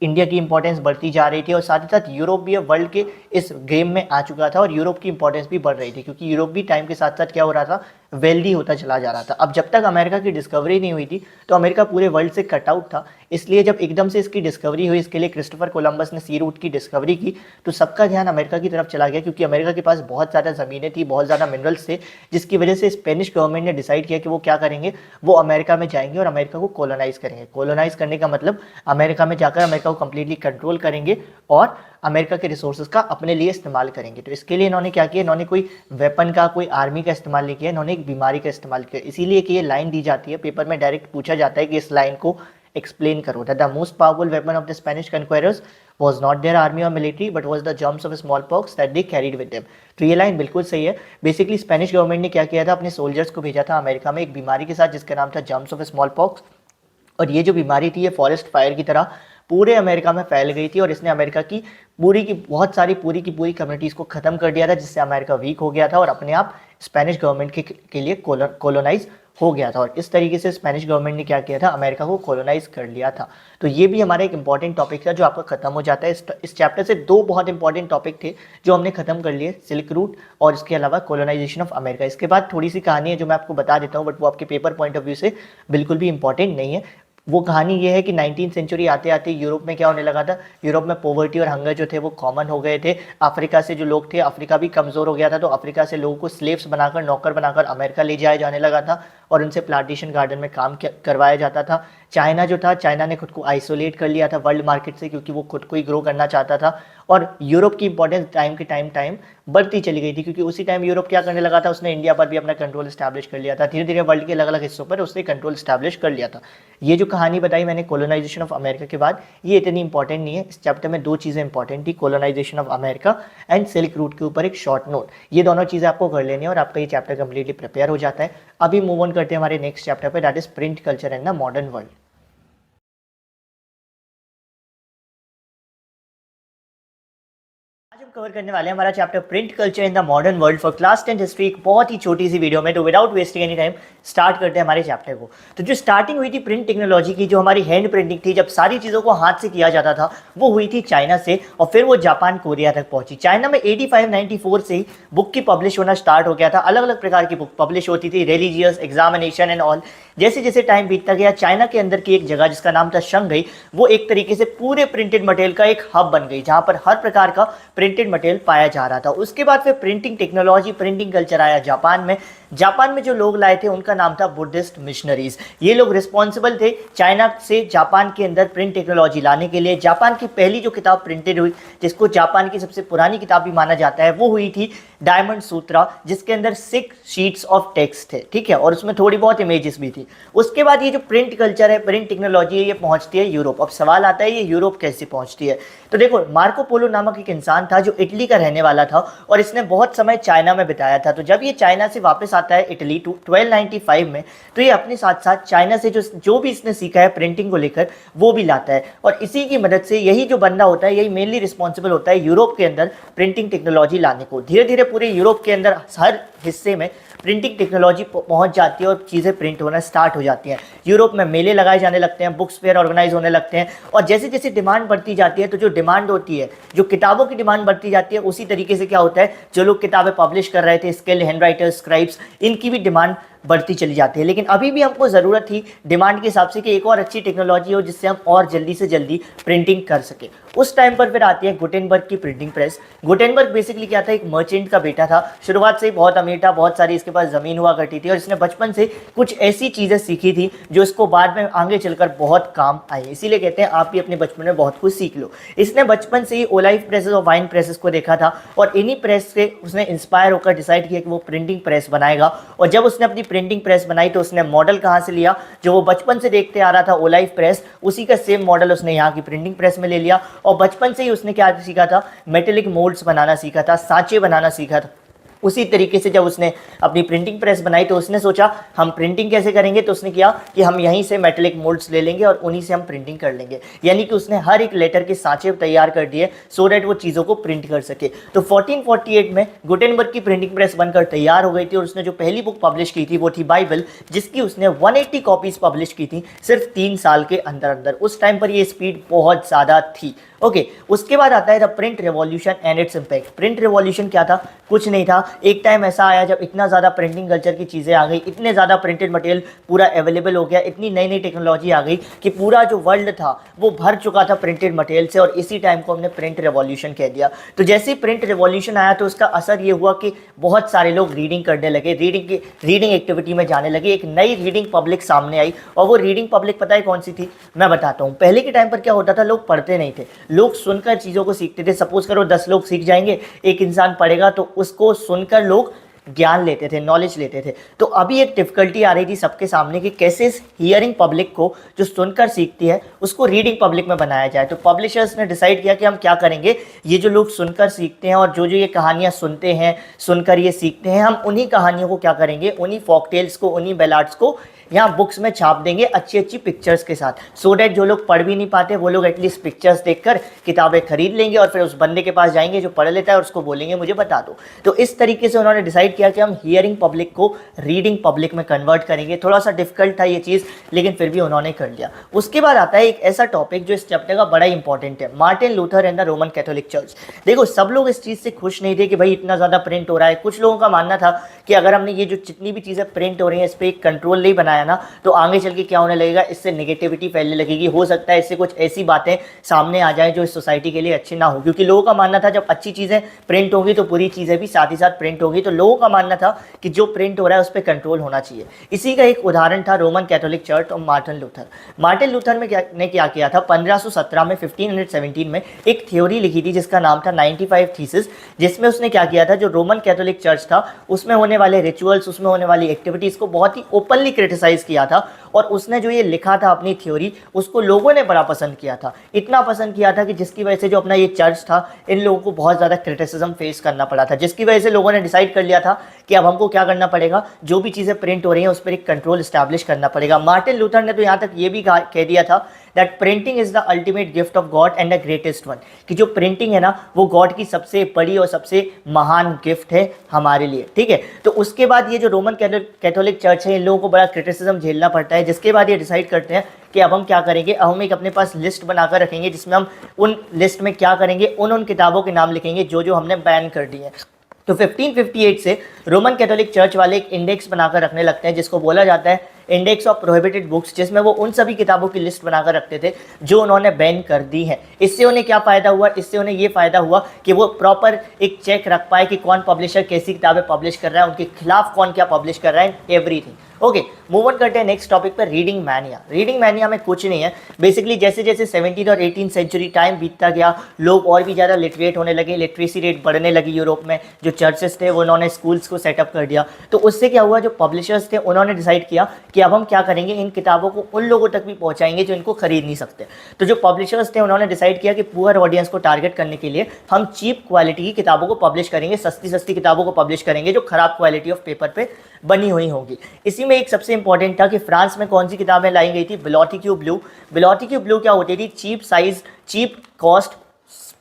इंडिया की इंपॉर्टेंस बढ़ती जा रही थी, और साथ ही साथ यूरोप भी अब वर्ल्ड के इस गेम में आ चुका था और यूरोप की इंपॉर्टेंस भी बढ़ रही थी, क्योंकि यूरोप भी टाइम के साथ साथ क्या हो रहा था, वेल्दी होता चला जा रहा था। अब जब तक अमेरिका की डिस्कवरी नहीं हुई थी, तो अमेरिका पूरे वर्ल्ड से कट आउट था। इसलिए जब एकदम से इसकी डिस्कवरी हुई, इसके लिए क्रिस्टोफर कोलंबस ने सी रूट की डिस्कवरी की, तो सबका ध्यान अमेरिका की तरफ चला गया, क्योंकि अमेरिका के पास बहुत ज़्यादा ज़मीनें थी, बहुत ज़्यादा मिनरल्स थे, जिसकी वजह से स्पेनिश गवर्नमेंट ने डिसाइड किया कि वो क्या करेंगे, वो अमेरिका में जाएंगे और अमेरिका को कॉलोनाइज करेंगे। कॉलोनाइज करने का मतलब अमेरिका में जाकर अमेरिका को कंप्लीटली कंट्रोल करेंगे और अमेरिका के रिसोर्सेज का अपने लिए इस्तेमाल करेंगे। तो इसके लिए इन्होंने क्या किया, इन्होंने कोई वेपन का, कोई आर्मी का इस्तेमाल नहीं किया, इन्होंने एक बीमारी का इस्तेमाल किया। इसीलिए कि ये लाइन दी जाती है, पेपर में डायरेक्ट पूछा जाता है कि इस लाइन को एक्सप्लेन करो। That the most powerful weapon of the Spanish conquerors was not their army or military but was the germs of smallpox that they carried with them। तो ये लाइन बिल्कुल सही है। बेसिकली स्पेनिश गवर्नमेंट ने क्या किया था, अपने सोल्जर्स को भेजा था अमेरिका में एक बीमारी के साथ जिसका नाम था जर्म्स ऑफ स्मॉल पॉक्स, और ये जो बीमारी थी ये फॉरेस्ट फायर की तरह पूरे अमेरिका में फैल गई थी और इसने अमेरिका की बहुत सारी पूरी की पूरी कम्युनिटीज़ को ख़त्म कर दिया था, जिससे अमेरिका वीक हो गया था और अपने आप स्पेनिश गवर्नमेंट के लिए कॉलोनाइज हो गया था। और इस तरीके से स्पेनिश गवर्नमेंट ने क्या किया था, अमेरिका को कॉलोनाइज कर लिया था। तो ये भी हमारा एक इंपॉर्टेंट टॉपिक था जो आपका खत्म हो जाता है। इस चैप्टर से दो बहुत इंपॉर्टेंट टॉपिक थे जो हमने खत्म कर लिए, सिल्क रूट और इसके अलावा कॉलोनाइजेशन ऑफ अमेरिका। इसके बाद थोड़ी सी कहानी है जो मैं आपको बता देता हूँ, बट वो आपके पेपर पॉइंट ऑफ व्यू से बिल्कुल भी इंपॉर्टेंट नहीं है। वो कहानी ये है कि 19वीं सेंचुरी आते आते यूरोप में क्या होने लगा था, यूरोप में पॉवर्टी और हंगर जो थे वो कॉमन हो गए थे। अफ्रीका से जो लोग थे, अफ्रीका भी कमज़ोर हो गया था, तो अफ्रीका से लोगों को स्लेव्स बनाकर, नौकर बनाकर अमेरिका ले जाया जाने लगा था और उनसे प्लांटेशन गार्डन में काम करवाया जाता था। चाइना जो था, चाइना ने खुद को आइसोलेट कर लिया था वर्ल्ड मार्केट से, क्योंकि वो खुद को ही ग्रो करना चाहता था। और यूरोप की इंपॉर्टेंस टाइम के टाइम बढ़ती चली गई थी, क्योंकि उसी टाइम यूरोप क्या करने लगा था, उसने इंडिया पर भी अपना कंट्रोल स्टैब्लिश कर लिया था। धीरे धीरे वर्ल्ड के अलग अलग हिस्सों पर उसने कंट्रोल स्टैब्लिश कर लिया था। ये जो कहानी बताई मैंने कॉलोनाइजेशन ऑफ अमेरिका के बाद, ये इतनी इंपॉर्टेंट नहीं है। इस चैप्टर में दो चीज़ें इंपॉर्टेंट थी, colonisation of America and silk route के ऊपर एक शॉर्ट नोट। ये दोनों चीज़ें आपको कर लेनी है और आपका ये चैप्टर कंप्लीटली प्रिपेयर हो जाता है। अभी मूव ऑन करते हैं हमारे नेक्स्ट चैप्टर पर, that is print culture and the modern world. Cover करने वाले हैं हमारा chapter print culture in the modern world for class 10 history, एक बहुत ही छोटी सी वीडियो में। तो without wasting any time start करते हैं हमारे चैप्टर को। तो जो स्टार्टिंग हुई थी प्रिंट टेक्नोलॉजी की, जो हमारी हैंड प्रिंटिंग थी, जब सारी चीज़ों को हाथ से किया जाता था, वो हुई थी चाइना से और फिर वो जापान कोरिया तक पहुंची। चाइना में 85-94 से ही बुक की पब्लिश होना स्टार्ट हो गया था। अलग अलग प्रकार की बुक पब्लिश होती थी, रिलीजियस, एग्जामिनेशन एंड ऑल। जैसे जैसे टाइम बीतता गया, चाइना के अंदर की एक जगह जिसका नाम था शंघाई, वो एक तरीके से पूरे प्रिंटेड मटेरियल का एक हब बन गई, जहां पर हर प्रकार का प्रिंटेड मटेरियल पाया जा रहा था। उसके बाद फिर प्रिंटिंग टेक्नोलॉजी, प्रिंटिंग कल्चर आया जापान में। जापान में जो लोग लाए थे उनका नाम था बुद्धिस्ट मिशनरीज। ये लोग रिस्पॉन्सिबल थे चाइना से जापान के अंदर प्रिंट टेक्नोलॉजी लाने के लिए। जापान की पहली जो किताब प्रिंटेड हुई, जिसको जापान की सबसे पुरानी किताब भी माना जाता है, वो हुई थी डायमंड सूत्रा, जिसके अंदर 6 शीट्स ऑफ टेक्स्ट थे, ठीक है, और उसमें थोड़ी बहुत इमेजेस भी थी। उसके बाद ये जो प्रिंट कल्चर है, प्रिंट टेक्नोलॉजी है, ये पहुंचती है यूरोप। अब सवाल आता है ये यूरोप कैसे पहुंचती है। तो देखो, मार्को पोलो नामक एक इंसान था जो इटली का रहने वाला था और इसने बहुत समय चाइना में बिताया था। तो जब ये चाइना से वापस आता है इटली 1295 में, तो ये अपने साथ साथ चाइना से जो भी इसने सीखा है प्रिंटिंग को लेकर, वो भी लाता है। और इसी की मदद से यही जो बंदा होता है, यही मेनली रिस्पॉन्सिबल होता है यूरोप के अंदर प्रिंटिंग टेक्नोलॉजी लाने को। धीरे धीरे पूरे यूरोप के अंदर हर हिस्से में प्रिंटिंग टेक्नोलॉजी पहुंच जाती है और चीज़ें प्रिंट होना स्टार्ट हो जाती हैं। यूरोप में मेले लगाए जाने लगते हैं, बुक्स फेयर ऑर्गेनाइज होने लगते हैं, और जैसे जैसे डिमांड बढ़ती जाती है, तो जो डिमांड होती है, जो किताबों की डिमांड बढ़ती जाती है, उसी तरीके से क्या होता है, जो लोग किताबें पब्लिश कर रहे थे, स्किल्ड हैंड राइटर्स, स्क्राइब्स, इनकी भी डिमांड बढ़ती चली जाती है। लेकिन अभी भी हमको ज़रूरत थी डिमांड के हिसाब से कि एक और अच्छी टेक्नोलॉजी हो जिससे हम और जल्दी से जल्दी प्रिंटिंग कर सके। उस टाइम पर फिर आती है गुटेनबर्ग की प्रिंटिंग प्रेस। गुटेनबर्ग बेसिकली क्या था, एक मर्चेंट का बेटा था, शुरुआत से ही बहुत अमीर था, बहुत सारी इसके पास ज़मीन हुआ करती थी, और इसने बचपन से कुछ ऐसी चीज़ें सीखी थी जो इसको बाद में आगे चलकर बहुत काम आई। इसीलिए कहते हैं आप भी अपने बचपन में बहुत कुछ सीख लो। इसने बचपन से ही ओलाइव प्रेसेस और वाइन प्रेसेस को देखा था, और इन्हीं प्रेस से उसने इंस्पायर होकर डिसाइड किया कि वो प्रिंटिंग प्रेस बनाएगा। और जब उसने अपनी प्रिंटिंग प्रेस बनाई, तो उसने मॉडल कहाँ से लिया, जो वो बचपन से देखते आ रहा था ओलाइव प्रेस, उसी का सेम मॉडल उसने यहाँ की प्रिंटिंग प्रेस में ले लिया। और बचपन से ही उसने क्या सीखा था, मेटेलिक मोल्ड्स बनाना सीखा था, सांचे बनाना सीखा था। उसी तरीके से जब उसने अपनी प्रिंटिंग प्रेस बनाई, तो उसने सोचा हम प्रिंटिंग कैसे करेंगे, तो उसने किया कि हम यहीं से मेटेलिक मोल्ड्स ले लेंगे और उन्हीं से हम प्रिंटिंग कर लेंगे। यानी कि उसने हर एक लेटर के सांचे तैयार कर दिए सो दैट वो चीज़ों को प्रिंट कर सके। तो 1448 में गुटेनबर्ग की प्रिंटिंग प्रेस बनकर तैयार हो गई थी, और उसने जो पहली बुक पब्लिश की थी वो थी बाइबल, जिसकी उसने 180 कॉपीज पब्लिश की थी सिर्फ 3 साल के अंदर अंदर। उस टाइम पर ये स्पीड बहुत ज़्यादा थी। ओके, उसके बाद आता है the print revolution and its impact. Print revolution क्या था, कुछ नहीं था। एक टाइम ऐसा आया जब इतना ज़्यादा प्रिंटिंग कल्चर की चीज़ें आ गई, इतने ज़्यादा प्रिंटेड मटेरियल पूरा अवेलेबल हो गया, इतनी नई नई टेक्नोलॉजी आ गई कि पूरा जो वर्ल्ड था वो भर चुका था प्रिंटेड मटेरियल से, और इसी टाइम को हमने प्रिंट रेवोल्यूशन कह दिया। तो जैसे ही प्रिंट रेवोल्यूशन आया, तो उसका असर ये हुआ कि बहुत सारे लोग रीडिंग करने लगे, रीडिंग एक्टिविटी में जाने लगे। एक नई रीडिंग पब्लिक सामने आई, और वो रीडिंग पब्लिक पता है कौन सी थी, मैं बताता हूँ। पहले के टाइम पर क्या होता था, लोग पढ़ते नहीं थे, लोग सुनकर चीज़ों को सीखते थे। सपोज करो 10 लोग सीख जाएंगे, एक इंसान पढ़ेगा, तो उसको सुनकर लोग ज्ञान लेते थे, नॉलेज लेते थे। तो अभी एक डिफिकल्टी आ रही थी सबके सामने कि कैसे इस हियरिंग पब्लिक को, जो सुनकर सीखती है, उसको रीडिंग पब्लिक में बनाया जाए। तो पब्लिशर्स ने डिसाइड किया कि हम क्या करेंगे, ये जो लोग सुनकर सीखते हैं और जो जो ये कहानियाँ सुनते हैं, सुनकर ये सीखते हैं, हम उन्हीं कहानियों को क्या करेंगे, उन्हीं फॉक टेल्स को, उन्हीं बैलाड्स को यहाँ बुक्स में छाप देंगे अच्छी अच्छी पिक्चर्स के साथ, सो डैट जो लोग पढ़ भी नहीं पाते वो लोग एटलीस्ट पिक्चर्स देखकर किताबें खरीद लेंगे, और फिर उस बंदे के पास जाएंगे जो पढ़ लेता है और उसको बोलेंगे मुझे बता दो। तो इस तरीके से उन्होंने डिसाइड किया कि हम हियरिंग पब्लिक को रीडिंग पब्लिक में कन्वर्ट करेंगे। थोड़ा सा डिफिकल्ट था ये चीज़, लेकिन फिर भी उन्होंने कर लिया। उसके बाद आता है एक ऐसा टॉपिक जो इस चैप्टर का बड़ा इंपॉर्टेंट है, Martin Luther and the Roman Catholic church. देखो, सब लोग इस चीज़ से खुश नहीं थे कि भाई इतना ज़्यादा प्रिंट हो रहा है। कुछ लोगों का मानना था कि अगर हमने ये जो जितनी भी चीज़ें प्रिंट हो रही हैं इस पर एक कंट्रोल नहीं बनाया ना, तो आगे चल के क्या होने लगेगा, इससे नेगेटिविटी फैलने लगेगी। हो सकता है इससे कुछ ऐसी बातें सामने आ जाए जो इस सोसाइटी के लिए अच्छी ना हो, क्योंकि लोगों का मानना था जब अच्छी चीज़ें प्रिंट होंगी तो बुरी चीज़ें भी साथ ही साथ प्रिंट होंगी। तो लोगों का मानना था कि जो प्रिंट हो रहा है उस पर कंट्रोल होना चाहिए। इसी का एक उदाहरण था रोमन कैथोलिक चर्च और मार्टिन लूथर। मार्टिन लूथर में क्या किया था, 1517 में 1517 में एक थ्योरी लिखी थी जिसका नाम था 95 थीसिस, जिसमें उसने क्या किया था, जो रोमन कैथोलिक चर्च था उसमें होने वाले रिचुअल्स, उसमें होने वाली एक्टिविटीज़ को बहुत ही ओपनली क्रिटिसाइज किया था। और उसने जो ये लिखा था अपनी थ्योरी, उसको लोगों ने बड़ा पसंद किया था। इतना पसंद किया था कि जिसकी वजह से जो अपना ये चर्च था, इन लोगों को बहुत ज़्यादा क्रिटिसिज्म फेस करना पड़ा था, जिसकी वजह से लोगों ने डिसाइड कर लिया था कि अब हमको क्या करना पड़ेगा, जो भी चीज़ें प्रिंट हो रही हैं उस पर एक कंट्रोल स्टैब्लिश करना पड़ेगा। मार्टिन लूथर ने तो यहाँ तक ये भी कह दिया था that printing is the ultimate gift of God and the greatest one, कि जो प्रिंटिंग है ना वो गॉड की सबसे बड़ी और सबसे महान गिफ्ट है हमारे लिए, ठीक है। तो उसके बाद ये जो रोमन कैथोलिक चर्च है इन लोगों को बड़ा क्रिटिसिज्म झेलना पड़ता है, जिसके बाद ये डिसाइड करते हैं कि अब हम क्या करेंगे, अब हम एक अपने पास लिस्ट बनाकर रखेंगे जिसमें हम उन लिस्ट में क्या करेंगे, उन किताबों के नाम लिखेंगे जो जो हमने बैन कर दी है। तो 1558 से रोमन कैथोलिक चर्च वाले एक इंडेक्स बनाकर रखने लगते हैं जिसको बोला जाता है इंडेक्स ऑफ प्रोहिबिटेड बुक्स, जिसमें वो उन सभी किताबों की लिस्ट बनाकर रखते थे जो उन्होंने बैन कर दी है। इससे उन्हें क्या फ़ायदा हुआ, इससे उन्हें ये फ़ायदा हुआ कि वो प्रॉपर एक चेक रख पाए कि कौन पब्लिशर कैसी किताबें पब्लिश कर रहा है, उनके खिलाफ कौन क्या पब्लिश कर रहा है, एवरीथिंग। ओके, मूव ऑन करते हैं नेक्स्ट टॉपिक पर, रीडिंग मैनिया। रीडिंग मैनिया में कुछ नहीं है, बेसिकली जैसे जैसे 17th और 18th सेंचुरी टाइम बीतता गया, लोग और भी ज़्यादा लिटरेट होने लगे, लिटरेसी रेट बढ़ने लगी यूरोप में। जो चर्चेस थे वो उन्होंने स्कूल्स को सेटअप कर दिया। तो उससे क्या हुआ, जो पब्लिशर्स थे उन्होंने डिसाइड किया कि अब हम क्या करेंगे, इन किताबों को उन लोगों तक भी पहुंचाएंगे जो इनको खरीद नहीं सकते। तो जो पब्लिशर्स थे उन्होंने डिसाइड किया कि पुअर ऑडियंस को टारगेट करने के लिए हम चीप क्वालिटी की किताबों को पब्लिश करेंगे, सस्ती सस्ती किताबों को पब्लिश करेंगे जो खराब क्वालिटी ऑफ पेपर पे बनी हुई होंगी। इसी में एक सबसे इंपॉर्टेंट था कि फ्रांस में कौन सी किताबें लाई गई थी, बिलोटिक्यू ब्लू। बिलोटिक्यू ब्लू क्या होती थी, चीप साइज, चीप कॉस्ट,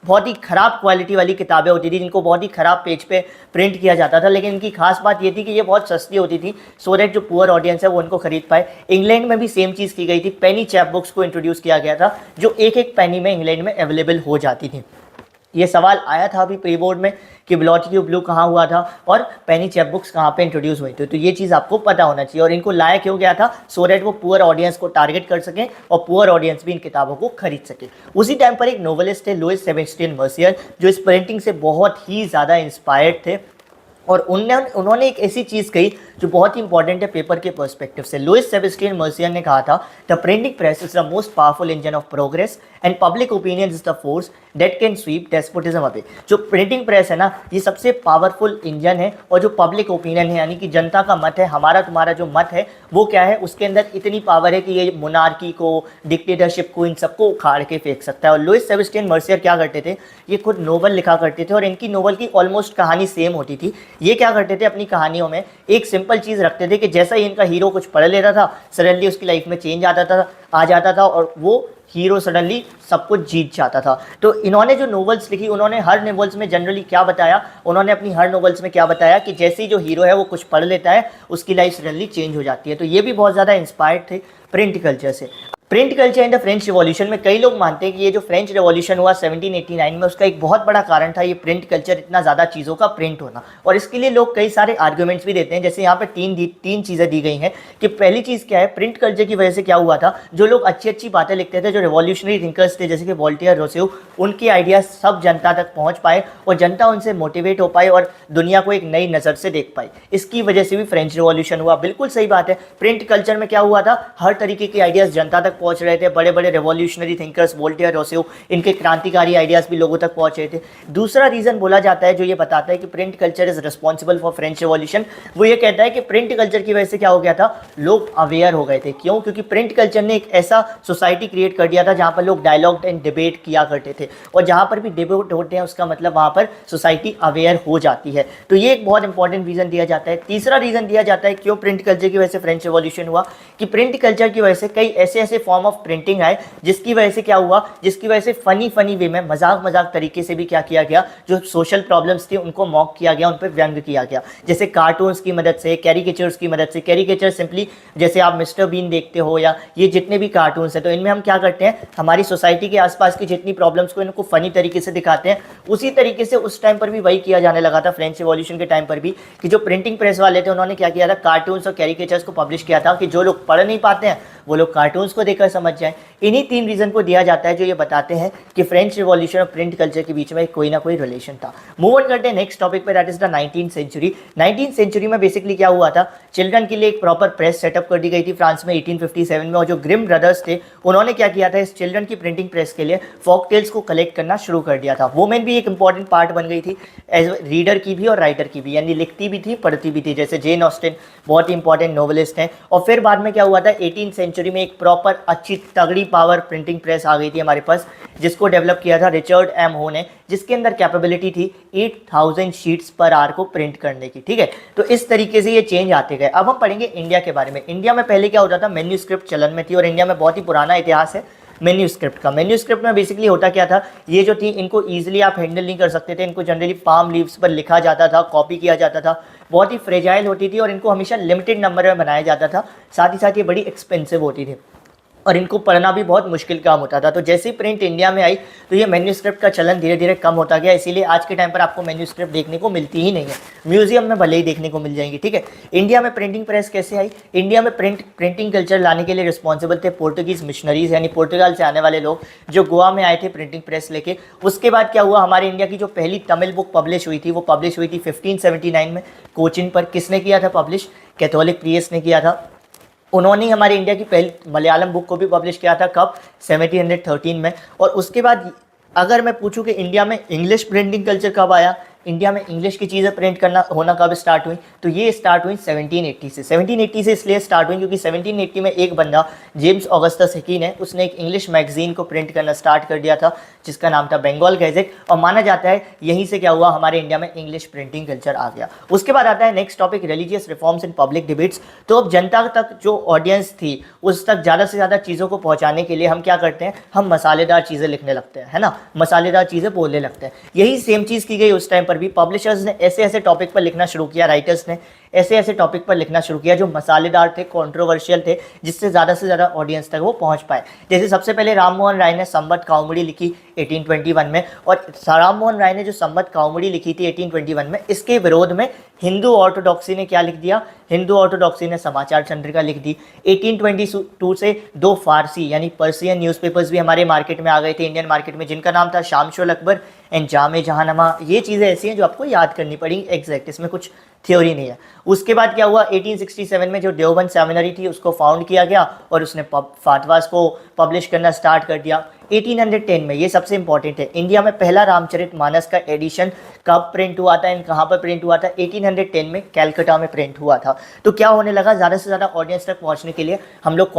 बहुत ही ख़राब क्वालिटी वाली किताबें होती थी जिनको बहुत ही ख़राब पेज पे प्रिंट किया जाता था, लेकिन इनकी खास बात ये थी कि ये बहुत सस्ती होती थी सो दैट जो पुअर ऑडियंस है वो उनको खरीद पाए। इंग्लैंड में भी सेम चीज़ की गई थी, पेनी चैप बुक्स को इंट्रोड्यूस किया गया था जो एक एक पेनी में इंग्लैंड में अवेलेबल हो जाती थी। ये सवाल आया था अभी प्री बोर्ड में कि बिलोटिक्यू ब्लू कहाँ हुआ था और पेनी चैप बुक्स कहाँ पे इंट्रोड्यूस हुई थी, तो ये चीज़ आपको पता होना चाहिए। और इनको लाया क्यों गया था, सो दैट वो पुअर ऑडियंस को टारगेट कर सकें और पुअर ऑडियंस भी इन किताबों को खरीद सके। उसी टाइम पर एक नोवेलिस्ट थे लुइस सेबेस्टियन मर्सियर, जो इस प्रिंटिंग से बहुत ही ज़्यादा इंस्पायर्ड थे और उन्होंने एक ऐसी चीज़ कही जो बहुत ही इंपॉर्टेंट है पेपर के पर्सपेक्टिव से। लुइस सेबेस्टियन मर्सियर ने कहा था, the printing press is the most powerful engine of progress and public opinion is the force that can sweep despotism away. जो प्रिंटिंग प्रेस है ना, ये सबसे पावरफुल इंजन है और जो पब्लिक ओपिनियन है यानी कि जनता का मत है, हमारा तुम्हारा जो मत है वो क्या है, उसके अंदर इतनी पावर है कि ये मोनार्की को, डिक्टेटरशिप को, इन सबको उखाड़ के फेंक सकता है। और लुइस सेबेस्टियन मर्सियर क्या करते थे, ये खुद नोवेल लिखा करते थे और इनकी नोवेल की ऑलमोस्ट कहानी सेम होती थी। ये क्या करते थे, अपनी कहानियों में एक सिंपल चीज़ रखते थे कि जैसा ही इनका हीरो कुछ पढ़ लेता था सडनली उसकी लाइफ में चेंज आ जाता था और वो हीरो सडनली सब कुछ जीत जाता था। तो इन्होंने जो नोवेल्स लिखी, उन्होंने हर नोवेल्स में जनरली क्या बताया, उन्होंने अपनी हर नोवेल्स में क्या बताया कि जैसे ही जो हीरो है वो कुछ पढ़ लेता है उसकी लाइफ सडनली चेंज हो जाती है। तो ये भी बहुत ज़्यादा इंस्पायर्ड थे प्रिंट कल्चर से। Print culture in the French revolution में कई लोग मानते हैं कि ये जो फ्रेंच रिवॉल्यूशन हुआ 1789 में, उसका एक बहुत बड़ा कारण था ये प्रिंट कल्चर, इतना ज़्यादा चीज़ों का प्रिंट होना। और इसके लिए लोग कई सारे आर्ग्यूमेंट्स भी देते हैं, जैसे यहाँ पे तीन चीज़ें दी गई हैं कि पहली चीज़ क्या है, प्रिंट कल्चर की वजह से क्या हुआ था, जो लोग अच्छी अच्छी बातें लिखते थे, जो रिवॉल्यूशनरी थिंकर्स थे जैसे कि वोल्टेयर, रोसेउ, उनके आइडियाज सब जनता तक पहुँच पाए और जनता उनसे मोटिवेट हो पाए और दुनिया को एक नई नज़र से देख पाई। इसकी वजह से भी फ्रेंच रिवॉल्यूशन हुआ। बिल्कुल सही बात है, प्रिंट कल्चर में क्या हुआ था, हर तरीके के आइडियाज़ जनता तक पहुँच रहे थे। बड़े बड़े रेवोल्यूशनरी थिंकर्स वोल्टेयर, रोसेउ, इनके क्रांतिकारी आइडियाज भी लोगों तक पहुंच रहे थे। दूसरा रीजन बोला जाता है जो ये बताता है कि print culture is responsible for French revolution, वो ये कहता है कि प्रिंट कल्चर की वजह से क्या हो गया था, लोग अवेयर हो गए थे। क्यों? क्योंकि प्रिंट कल्चर ने एक ऐसा सोसाइटी क्रिएट कर दिया था जहां पर लोग डायलॉग एंड डिबेट किया करते थे और जहां पर भी डिबेट होते हैं उसका मतलब वहां पर सोसाइटी अवेयर हो जाती है। तो ये एक बहुत इंपॉर्टेंट रीजन दिया जाता है। तीसरा रीजन दिया जाता है क्यों प्रिंट कल्चर की वजह से फ्रेंच रिवॉल्यूशन हुआ, कि प्रिंट कल्चर की वजह से कई ऐसे फॉर्म ऑफ प्रिंटिंग आए जिसकी वजह से क्या हुआ, जिसकी वजह से फनी वे में मजाक तरीके से भी क्या किया गया, जो सोशल प्रॉब्लम्स थी उनको मॉक किया गया, उन पर व्यंग किया गया। जैसे कार्टून्स की मदद से, कैरिकेचर्स की मदद से। कैरिकेचर सिंपली जैसे आप मिस्टर बीन देखते हो या ये जितने भी कार्टून्स हैं, तो इनमें हम क्या करते हैं, हमारी सोसाइटी के आसपास की जितनी प्रॉब्लम्स को इनको फनी तरीके से दिखाते हैं। उसी तरीके से उस टाइम पर भी वही किया जाने लगा था फ्रेंच रिवॉल्यूशन के टाइम पर भी, कि जो प्रिंटिंग प्रेस वाले थे उन्होंने क्या किया था, कार्टून्स और कैरिकेचर्स को पब्लिश किया था कि जो लोग पढ़ नहीं पाते हैं वो लोग कार्टून्स को देखकर समझ जाएं। इन्हीं तीन रीजन को दिया जाता है जो ये बताते हैं कि फ्रेंच रिवॉल्यूशन और प्रिंट कल्चर के बीच में कोई ना कोई रिलेशन था। मूव ऑन करते हैं नेक्स्ट टॉपिक पे, that is the 19th century. 19th century में बेसिकली क्या हुआ था, चिल्ड्रन के लिए एक प्रॉपर प्रेस सेटअप कर दी गई थी फ्रांस में 1857 में। और जो ग्रिम ब्रदर्स थे उन्होंने क्या किया था, इस चिल्ड्रन की प्रिंटिंग प्रेस के लिए फॉक टेल्स को कलेक्ट करना शुरू कर दिया था। वुमेन भी एक इंपॉर्टेंट पार्ट बन गई थी, एज रीडर की भी और राइटर की भी, यानी लिखती भी थी पढ़ती भी थी। जैसे जेन ऑस्टिन बहुत ही इंपॉर्टेंट नोवेलिस्ट हैं। और फिर बाद में क्या हुआ था, 18th सेंचुरी में एक प्रॉपर अच्छी तगड़ी पावर प्रिंटिंग प्रेस आ गई थी हमारे पास, जिसको डेवलप किया था रिचर्ड एम हो ने, जिसके अंदर कैपेबिलिटी थी 8000 शीट्स पर आवर को प्रिंट करने की। ठीक है, तो इस तरीके से ये चेंज आते गए। अब हम पढ़ेंगे इंडिया के बारे में। इंडिया में पहले क्या होता था, मैन्यूस्क्रिप्ट चलन में थी, और इंडिया में बहुत ही पुराना इतिहास है मैन्यूस्क्रिप्ट का। मैन्यूस्क्रिप्ट में बेसिकली होता क्या था, ये जो थी इनको ईजिली आप हैंडल नहीं कर सकते थे, इनको जनरली पाम लीव्स पर लिखा जाता था, कॉपी किया जाता था, बहुत ही फ्रेजाइल होती थी, और इनको हमेशा लिमिटेड नंबर में बनाया जाता था। साथ ही साथ ये बड़ी एक्सपेंसिव होती थी, और इनको पढ़ना भी बहुत मुश्किल काम होता था। तो जैसे ही प्रिंट इंडिया में आई तो ये मैन्यूस्क्रिप्ट का चलन धीरे धीरे कम होता गया, इसीलिए आज के टाइम पर आपको मैन्यूस्क्रिप्ट देखने को मिलती ही नहीं है, म्यूजियम में भले ही देखने को मिल जाएंगी। ठीक है, इंडिया में प्रिंटिंग प्रेस कैसे आई? इंडिया में प्रिंटिंग कल्चर लाने के लिए रिस्पॉन्सिबल थे पोर्टुगीज मिशनरीज, यानी पुर्तगाल से आने वाले लोग जो गोवा में आए थे प्रिंटिंग प्रेस लेके। उसके बाद क्या हुआ, हमारे इंडिया की जो पहली तमिल बुक पब्लिश हुई थी वो पब्लिश हुई थी 1579 में कोचिन पर। किसने किया था पब्लिश? कैथोलिक प्रीस्ट ने किया था। उन्होंने हमारे इंडिया की पहली मलयालम बुक को भी पब्लिश किया था, कब? 1713 में। और उसके बाद अगर मैं पूछूं कि इंडिया में इंग्लिश प्रिंटिंग कल्चर कब आया, इंडिया में इंग्लिश की चीज़ें प्रिंट करना होना कब स्टार्ट हुई, तो ये स्टार्ट हुई 1780 से। 1780 से इसलिए स्टार्ट हुई क्योंकि 1780 में एक बंदा जेम्स ऑगस्टस हिकी ने, उसने एक इंग्लिश मैगजीन को प्रिंट करना स्टार्ट कर दिया था जिसका नाम था बंगाल गैजेट, और माना जाता है यहीं से क्या हुआ, हमारे इंडिया में इंग्लिश प्रिंटिंग कल्चर आ गया। उसके बाद आता है next topic, religious reforms in public debates. तो अब जनता तक जो ऑडियंस थी उस तक ज़्यादा से ज़्यादा चीज़ों को पहुँचाने के लिए हम क्या करते हैं, हम मसालेदार चीज़ें लिखने लगते हैं, है ना, मसालेदार चीज़ें बोलने लगते हैं। यही सेम चीज़ की गई उस टाइम पर भी। पब्लिशर्स ने ऐसे ऐसे टॉपिक पर लिखना शुरू किया, राइटर्स ने ऐसे ऐसे टॉपिक पर लिखना शुरू किया जो मसालेदार थे, कंट्रोवर्शियल थे, जिससे ज़्यादा से ज़्यादा ऑडियंस तक वो पहुंच पाए। जैसे सबसे पहले राम मोहन राय ने संबत कौमुदी लिखी 1821 में, और राम मोहन राय ने जो संबत कौमुदी लिखी थी 1821 में, इसके विरोध में हिंदू ऑर्थोडॉक्सी ने क्या लिख दिया, हिंदू ऑर्थोडॉक्सी ने समाचार चंद्रिका लिख दी। 1822 से 2 फारसी यानी पर्सियन न्यूज़पेपर्स भी हमारे मार्केट में आ गए थे, इंडियन मार्केट में, जिनका नाम था शामशुल अकबर एंड जामे जहानमा। ये चीज़ें ऐसी हैं जो आपको याद करनी पड़ेंगी एग्जैक्ट, इसमें कुछ थ्योरी नहीं है। उसके बाद क्या हुआ, 1867 में जो देवबंद सेमिनरी थी उसको फाउंड किया गया और उसने फातवास को पब्लिश करना स्टार्ट कर दिया। 1810 में, ये सबसे इंपॉर्टेंट है, इंडिया में पहला रामचरितमानस का एडिशन कब प्रिंट हुआ था एंड कहाँ पर प्रिंट हुआ था? 1810 में कैलकाटा में प्रिंट हुआ था। तो क्या होने लगा, ज़्यादा से ज़्यादा ऑडियंस तक पहुँचने के लिए हम लोग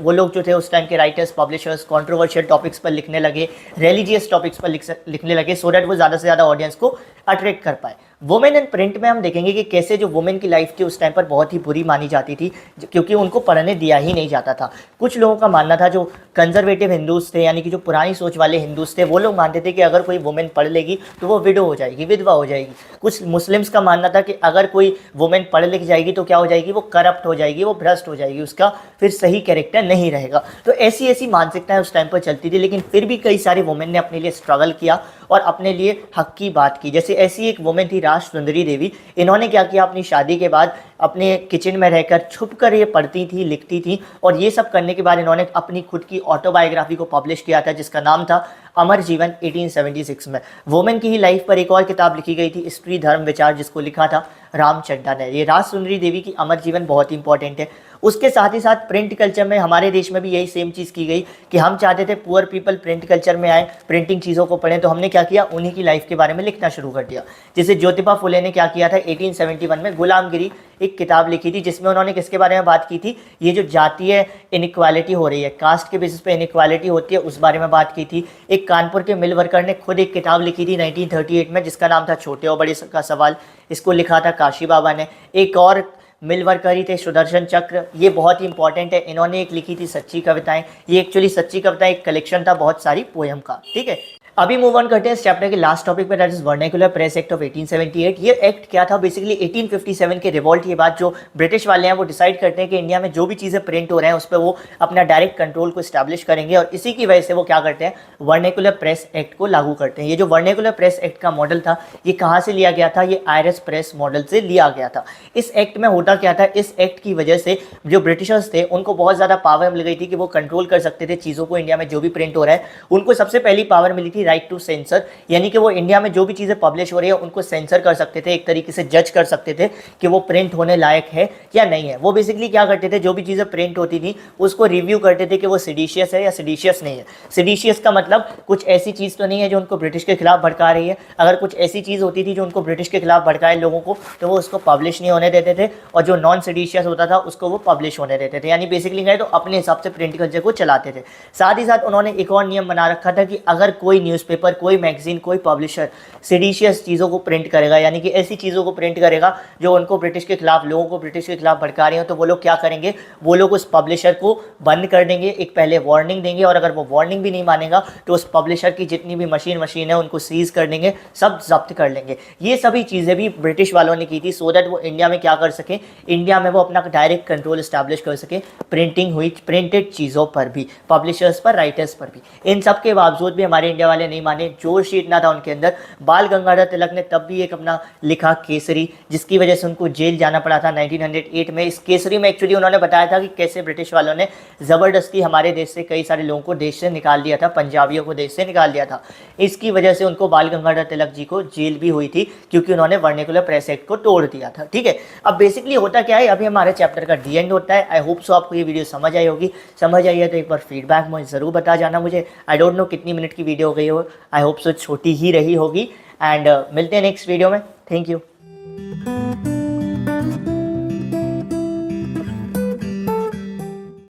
वो लोग जो थे उस टाइम के राइटर्स, पब्लिशर्स, कॉन्ट्रोवर्शियल टॉपिक्स पर लिखने लगे, रिलीजियस टॉपिक्स पर लिखने लगे, सो दैट वो ज़्यादा से ज़्यादा ऑडियंस को अट्रैक्ट कर पाए। वुमेन इन प्रिंट में हम देखेंगे कि कैसे जो वुमेन की लाइफ थी उस टाइम पर बहुत ही बुरी मानी जाती थी, क्योंकि उनको पढ़ने दिया ही नहीं जाता था। कुछ लोगों का मानना था, जो कंजर्वेटिव हिंदूज थे, यानी कि जो पुरानी सोच वाले हिंदूज थे, वो लोग मानते थे कि अगर कोई वुमेन पढ़ लेगी तो वो विडो हो जाएगी, विधवा हो जाएगी। कुछ मुस्लिम्स का मानना था कि अगर कोई वुमेन पढ़ लिख जाएगी तो क्या हो जाएगी, वो करप्ट हो जाएगी, वो भ्रष्ट हो जाएगी, उसका फिर सही कैरेक्टर नहीं रहेगा। तो ऐसी ऐसी मानसिकताएं उस टाइम पर चलती थी, लेकिन फिर भी कई सारी वुमेन ने अपने लिए स्ट्रगल किया और अपने लिए हक की बात की। जैसे ऐसी एक वुमेन थी राज सुंदरी देवी। इन्होंने क्या किया, अपनी शादी के बाद अपने किचन में रहकर छुप कर ये पढ़ती थी, लिखती थी, और ये सब करने के बाद इन्होंने अपनी खुद की ऑटोबायोग्राफी को पब्लिश किया था जिसका नाम था अमर जीवन 1876 में। वुमेन की ही लाइफ पर एक और किताब लिखी गई थी, स्त्री धर्म विचार, जिसको लिखा था राम चड्ढा ने। ये राज सुंदरी देवी की अमर जीवन बहुत ही इंपॉर्टेंट है। उसके साथ ही साथ प्रिंट कल्चर में हमारे देश में भी यही सेम चीज़ की गई कि हम चाहते थे पुअर पीपल प्रिंट कल्चर में आए, प्रिंटिंग चीज़ों को पढ़ें, तो हमने क्या किया, उन्हीं की लाइफ के बारे में लिखना शुरू कर दिया। जैसे ज्योतिबा फुले ने क्या किया था, 1871 में गुलामगिरी एक किताब लिखी थी, जिसमें उन्होंने किसके बारे में बात की थी, ये जो जातीय इनइक्वालिटी हो रही है, कास्ट के बेसिस पे इनइक्वालिटी होती है, उस बारे में बात की थी। एक कानपुर के मिल वर्कर ने खुद एक किताब लिखी थी 1938 में, जिसका नाम था छोटे और बड़े का सवाल, इसको लिखा था काशी बाबा ने। एक और मिल वर्कर ही थे सुदर्शन चक्र, ये बहुत ही इंपॉर्टेंट है, इन्होंने एक लिखी थी सच्ची कविताएं। ये एक्चुअली सच्ची कविताएं एक कलेक्शन था बहुत सारी पोएम का। ठीक है, अभी मूव ऑन करते हैं इस चैप्टर के लास्ट टॉपिक पे, that is vernacular press act of 1878। ये एक्ट क्या था, बेसिकली 1857 के रिवॉल्ट के बाद जो ब्रिटिश वाले हैं वो डिसाइड करते हैं कि इंडिया में जो भी चीज़ें प्रिंट हो रहे हैं उस पर वो अपना डायरेक्ट कंट्रोल को इस्टेब्लिश करेंगे, और इसी की वजह से वो क्या करते हैं, वर्नाकुलर प्रेस एक्ट को लागू करते हैं। ये जो वर्नाकुलर प्रेस एक्ट का मॉडल था, ये कहाँ से लिया गया था, ये आयरस प्रेस मॉडल से लिया गया था। इस एक्ट में होता क्या था, इस एक्ट की वजह से जो ब्रिटिशर्स थे उनको बहुत ज़्यादा पावर मिल गई थी कि वो कंट्रोल कर सकते थे चीज़ों को, इंडिया में जो भी प्रिंट हो रहा है। उनको सबसे पहली पावर मिली थी राइट टू सेंसर, यानी कि वो इंडिया में जो भी चीज़ें पब्लिश हो रही है उनको सेंसर कर सकते थे, एक तरीके से जज कर सकते थे कि वो प्रिंट होने लायक है या नहीं है। वो बेसिकली क्या करते थे, जो भी चीज़ें प्रिंट होती थी उसको रिव्यू करते थे कि वो सिडिशियस है या सिडिशियस नहीं है। सिडिशियस का मतलब कुछ ऐसी चीज़ तो नहीं है जो उनको ब्रिटिश के खिलाफ भड़का रही है। अगर कुछ ऐसी चीज़ होती थी जो उनको ब्रिटिश के खिलाफ भड़काए लोगों को, तो वो उसको पब्लिश नहीं होने देते थे, और जो नॉन सिडिशियस होता था उसको वो पब्लिश होने देते थे। यानी बेसिकली कहें तो अपने हिसाब से प्रिंट कल्चर को चलाते थे। साथ ही साथ उन्होंने एक और नियम बना रखा था कि अगर कोई न्यूज़पेपर, कोई मैगजीन, कोई पब्लिशर सिडिशियस चीज़ों को प्रिंट करेगा, यानी कि ऐसी चीज़ों को प्रिंट करेगा जो उनको ब्रिटिश के खिलाफ, लोगों को ब्रिटिश के खिलाफ भड़का रही हो, तो वो लोग क्या करेंगे, वो लोग उस पब्लिशर को बंद कर देंगे, एक पहले वार्निंग देंगे, और अगर वो वार्निंग भी नहीं मानेगा तो उस पब्लिशर की जितनी भी मशीन है उनको सीज कर देंगे, सब जब्त कर लेंगे। ये सभी चीज़ें भी ब्रिटिश वालों ने की थी सो दैट वो इंडिया में क्या कर सके, इंडिया में वो अपना डायरेक्ट कंट्रोल इस्टेब्लिश कर सके प्रिंटिंग हुई प्रिंटेड चीज़ों पर भी, पब्लिशर्स पर, राइटर्स पर भी। इन सब के बावजूद भी हमारे इंडिया वाले नहीं माने, जोश ही इतना था उनके अंदर। बाल गंगाधर तिलक ने तब भी एक अपना लिखा केसरी, जिसकी वजह से उनको जेल जाना पड़ा था 1908 में। इस केसरी में एक्चुअली उन्होंने बताया था कि कैसे ब्रिटिश वालों ने ज़बरदस्ती हमारे देश से कई सारे लोगों को देश से निकाल दिया था, पंजाबियों को देश से निकाल दिया था। इसकी वजह से उनको बाल गंगाधर तिलक जी को जेल भी हुई थी, क्योंकि उन्होंने वर्नाकुलर प्रेस एक्ट को तोड़ दिया था। ठीक है, अब बेसिकली होता क्या है, अभी हमारे चैप्टर का डी एंड होता है। आई होप सो आपको ये वीडियो समझ आई होगी। समझ आई है तो एक बार फीडबैक मुझे ज़रूर बता जाना मुझे। आई डोंट नो कितनी मिनट की वीडियो हो गई हो, आई होप सो छोटी ही रही होगी। एंड मिलते हैं नेक्स्ट वीडियो में। Thank you.